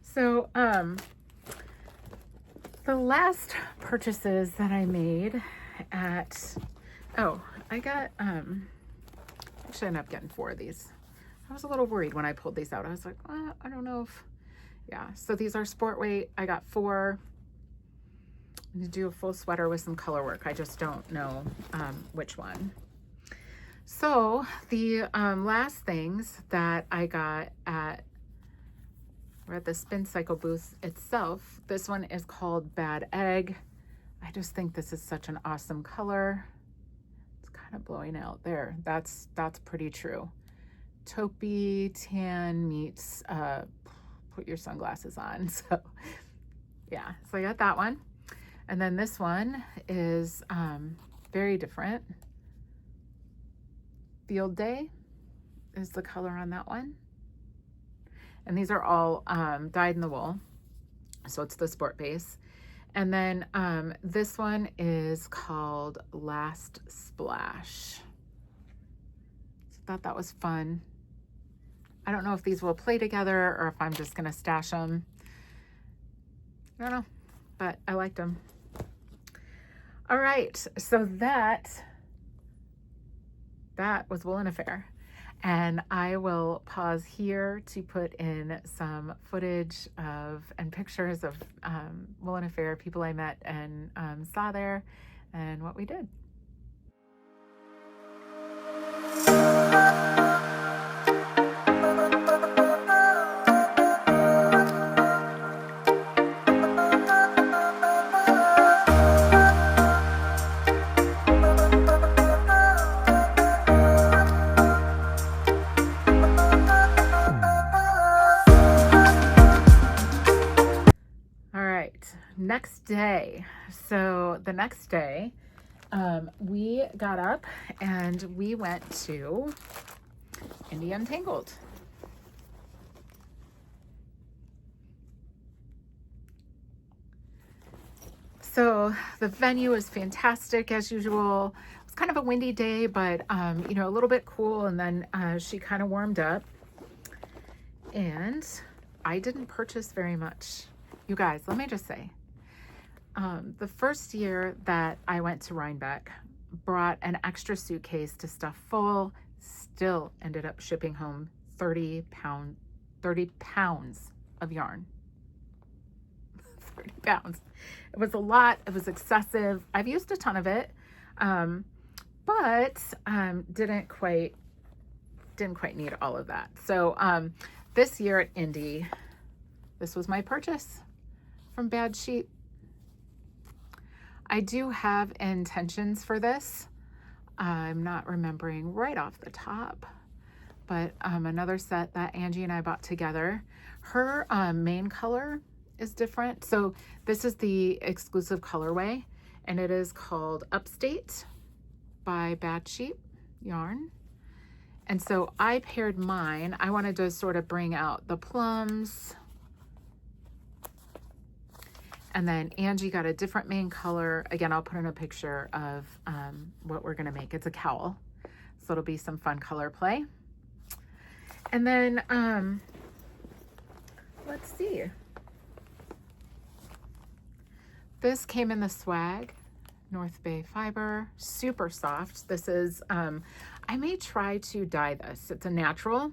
So the last purchases that I made at, I got, actually I ended up getting 4 of these. I was a little worried when I pulled these out. I was like, I don't know if, yeah. So these are sport weight. I got 4. I'm gonna do a full sweater with some color work. I just don't know which one. So the last things that I got we're at the Spin Cycle booth itself. This one is called Bad Egg. I just think this is such an awesome color. It's kind of blowing out there. That's pretty true. Taupey tan meets put your sunglasses on. So yeah, so I got that one. And then this one is very different. Field Day is the color on that one. And these are all dyed in the wool. So it's the sport base. And then this one is called Last Splash. So I thought that was fun. I don't know if these will play together or if I'm just gonna stash them. I don't know, but I liked them. All right, so that was Woolen Affair. And I will pause here to put in some footage and pictures of Woolen Affair, people I met and saw there, and what we did. Next day. So the next day, we got up and we went to Untangled. So the venue is fantastic as usual. It was kind of a windy day, but you know, a little bit cool. And then she kind of warmed up, and I didn't purchase very much. You guys, let me just say, the first year that I went to Reinbeck, brought an extra suitcase to stuff full, still ended up shipping home 30 pounds of yarn. 30 pounds. It was a lot. It was excessive. I've used a ton of it, but didn't quite need all of that. So this year at Indy, this was my purchase from Bad Sheep. I do have intentions for this. I'm not remembering right off the top, but another set that Angie and I bought together. Her main color is different. So this is the exclusive colorway, and it is called Upstate by Bad Sheep Yarn. And so I paired mine. I wanted to sort of bring out the plums. And then Angie got a different main color. Again, I'll put in a picture of what we're gonna make. It's a cowl. So it'll be some fun color play. And then, let's see. This came in the swag, North Bay fiber, super soft. This is, I may try to dye this. It's a natural,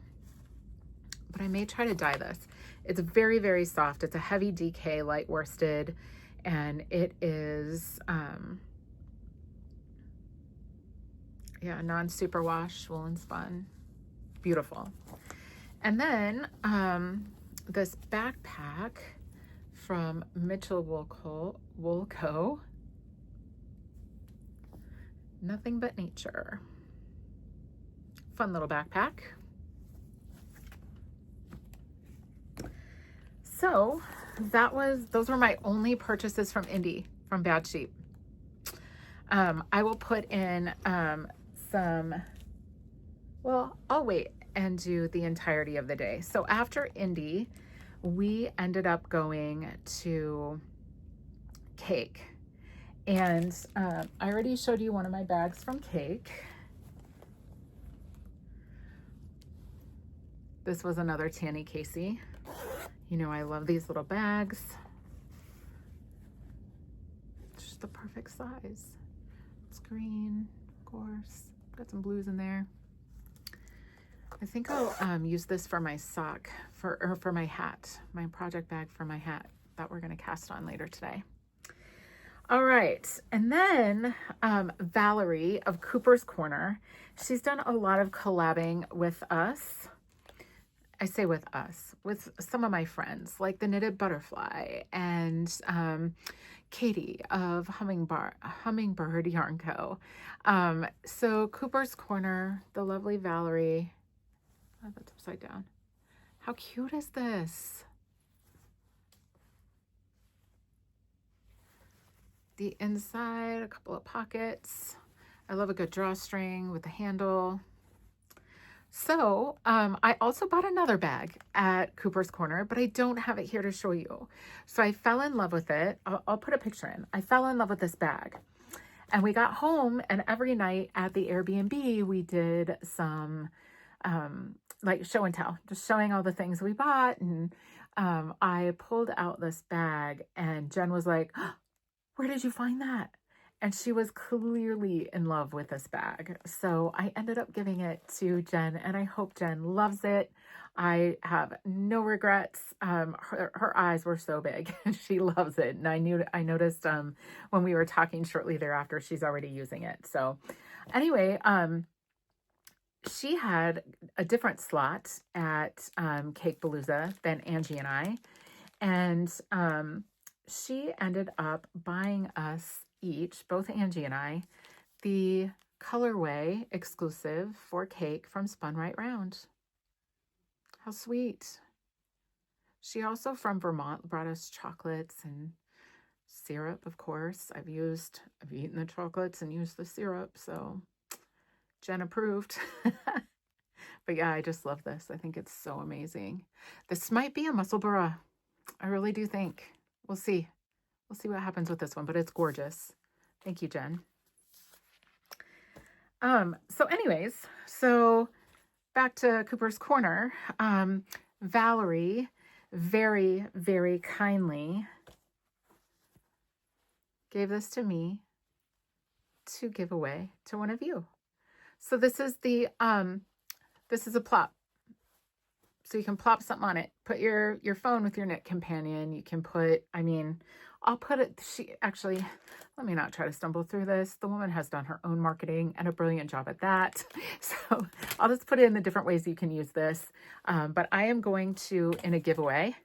but I may try to dye this. It's very, very soft. It's a heavy DK, light worsted, and it is, yeah, non-superwash woolen spun. Beautiful. And then this backpack from Mitchell Wool Co. Nothing But Nature. Fun little backpack. So those were my only purchases from Indie, from Bad Sheep. I will put in I'll wait and do the entirety of the day. So after Indie, we ended up going to Cake. And I already showed you one of my bags from Cake. This was another Tanny Casey. You know, I love these little bags. It's just the perfect size. It's green, of course. Got some blues in there. I think I'll use this for my sock, for my hat, my project bag for my hat that we're gonna cast on later today. All right, and then Valerie of Cooper's Corner. She's done a lot of collabing with us. I say with us, with some of my friends, like the Knitted Butterfly and Katie of Hummingbird Yarn Co. So Cooper's Corner, the lovely Valerie. Oh, that's upside down. How cute is this? The inside, a couple of pockets. I love a good drawstring with the handle. So I also bought another bag at Cooper's Corner, but I don't have it here to show you. So I fell in love with it. I'll put a picture in. I fell in love with this bag. And we got home, and every night at the Airbnb, we did some like show and tell, just showing all the things we bought. And I pulled out this bag, and Jen was like, oh, where did you find that? And she was clearly in love with this bag. So I ended up giving it to Jen, and I hope Jen loves it. I have no regrets. Her eyes were so big. She loves it. And I noticed when we were talking shortly thereafter, she's already using it. So anyway, she had a different slot at Cake Palooza than Angie and I. And she ended up buying us each, both Angie and I, the colorway exclusive for Cake from Spun Right Round. How sweet. She also, from Vermont, brought us chocolates and syrup, of course. I've eaten the chocolates and used the syrup, so Jen approved. But yeah, I just love this. I think it's so amazing. This might be a Musselburgh. I really do think. We'll see. We'll see what happens with this one, but it's gorgeous. Thank you, Jen. So anyways, so back to Cooper's Corner. Valerie very, very kindly gave this to me to give away to one of you. So this is this is a plop. So you can plop something on it. Put your phone with your knit companion. You can put, I'll put it, let me not try to stumble through this. The woman has done her own marketing and a brilliant job at that. So I'll just put it in the different ways you can use this. But I am going to, in a giveaway,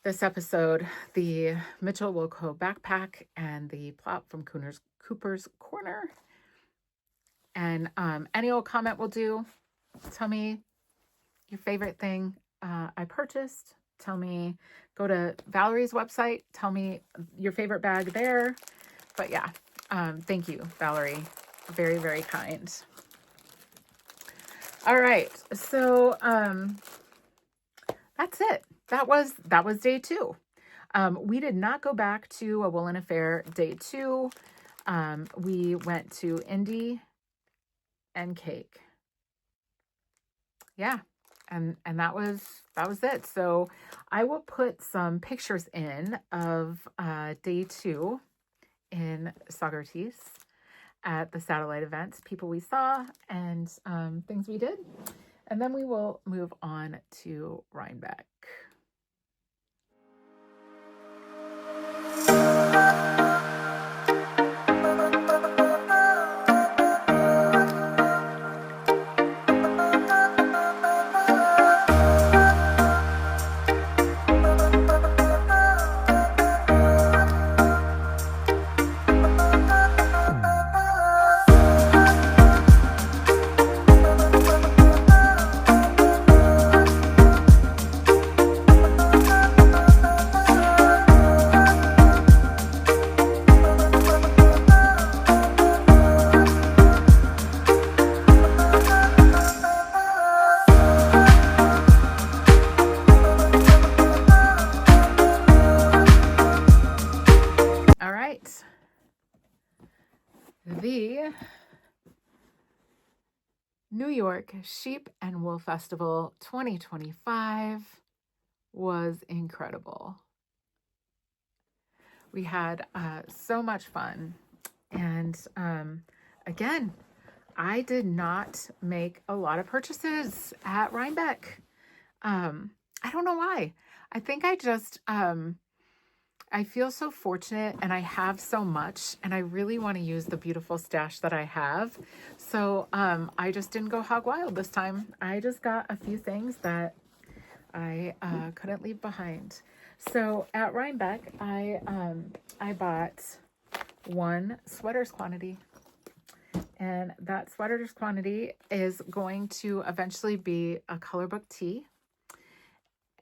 this episode, the Mitchell Wool Co. backpack and the plop from Cooper's Corner. And any old comment will do. Tell me your favorite thing I purchased. Tell me, go to Valerie's website. Tell me your favorite bag there. But yeah, thank you, Valerie. Very, very kind. All right, so that's it. That was day 2. We did not go back to a Woolen Affair day 2. We went to Indie and Cake. Yeah. And that was it. So I will put some pictures in of day 2 in Saugerties at the satellite events, people we saw and things we did. And then we will move on to Reinbeck. The New York Sheep and Wool Festival 2025 was incredible. We had so much fun. And again, I did not make a lot of purchases at Reinbeck. I don't know why. I think I just, I feel so fortunate and I have so much and I really want to use the beautiful stash that I have. So I just didn't go hog wild this time. I just got a few things that I couldn't leave behind. So at Reinbeck, I bought one sweaters quantity. And that sweaters quantity is going to eventually be a color book tee.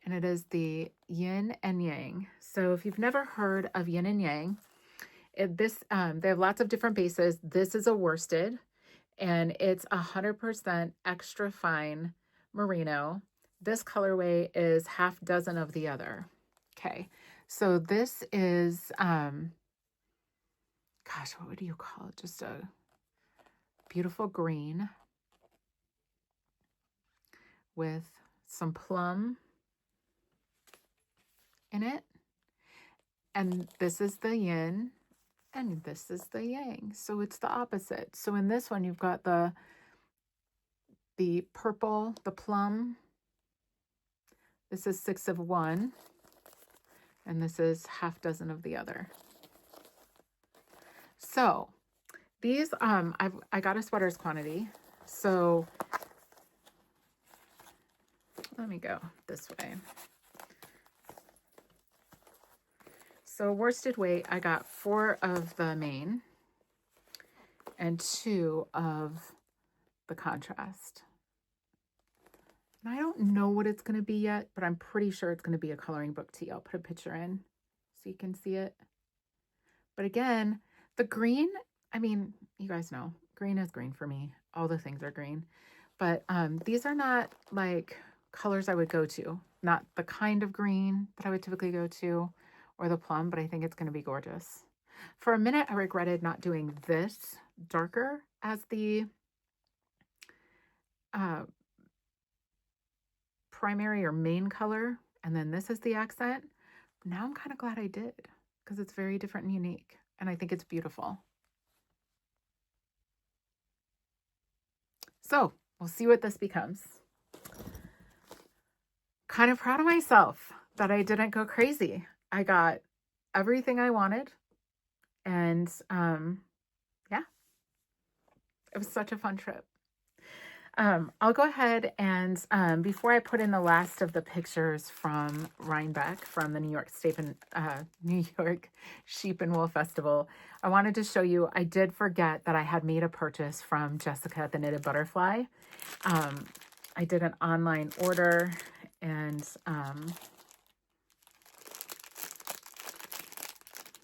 And it is the yin and yang. So if you've never heard of yin and yang, they have lots of different bases. This is a worsted, and it's 100% extra fine merino. This colorway is half dozen of the other. Okay, so this is, gosh, what would you call it? Just a beautiful green with some plum in it. And this is the yin and this is the yang. So it's the opposite. So in this one, you've got the purple, the plum. This is 6 of one. And this is half dozen of the other. So these, I got a sweaters quantity. So let me go this way. So worsted weight, I got 4 of the main and 2 of the contrast. And I don't know what it's going to be yet, but I'm pretty sure it's going to be a coloring book tee. I'll put a picture in so you can see it. But again, the green, I mean, you guys know, green is green for me. All the things are green. But these are not like colors I would go to. Not the kind of green that I would typically go to, or the plum, but I think it's going to be gorgeous. For a minute, I regretted not doing this darker as the primary or main color, and then this is the accent. Now I'm kind of glad I did, because it's very different and unique, and I think it's beautiful. So we'll see what this becomes. Kind of proud of myself that I didn't go crazy. I got everything I wanted, and yeah, it was such a fun trip. I'll go ahead and before I put in the last of the pictures from Reinbeck from the New York Sheep and Wool Festival, I wanted to show you, I did forget that I had made a purchase from Jessica the Knitted Butterfly. I did an online order and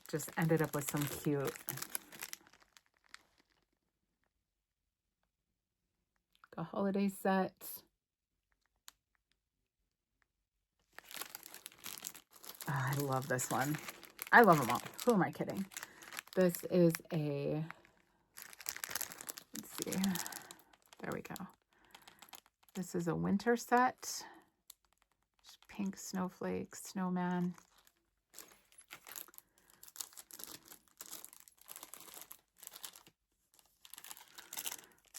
just ended up with some cute a holiday set. Oh, I love this one. I love them all. Who am I kidding? This is a, let's see, there we go. This is a winter set. Pink snowflake, snowman.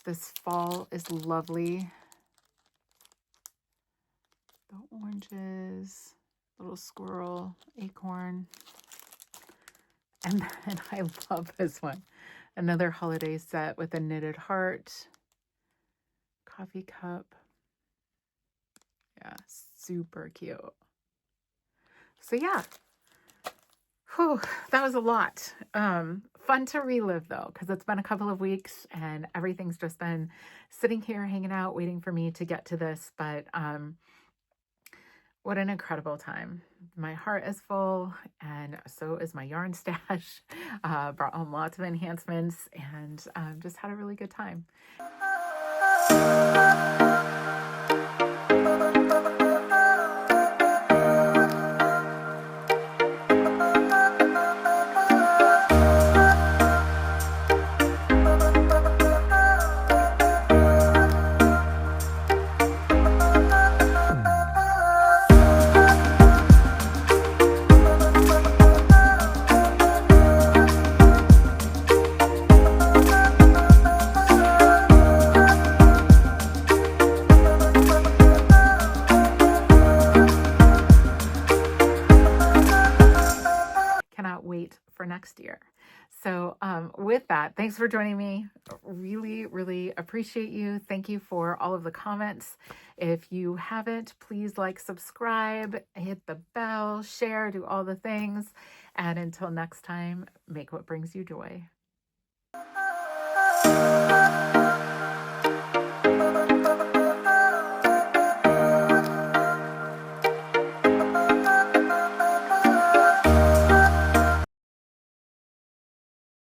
This fall is lovely. The oranges, little squirrel, acorn. And then I love this one. Another holiday set with a knitted heart, coffee cup. Yeah, super cute. So yeah, whew, that was a lot. Fun to relive though, because it's been a couple of weeks and everything's just been sitting here hanging out, waiting for me to get to this. But what an incredible time. My heart is full and so is my yarn stash. Brought home lots of enhancements and just had a really good time. Wait for next year. So with that, thanks for joining me. Really, really appreciate you. Thank you for all of the comments. If you haven't, please like, subscribe, hit the bell, share, do all the things. And until next time, make what brings you joy.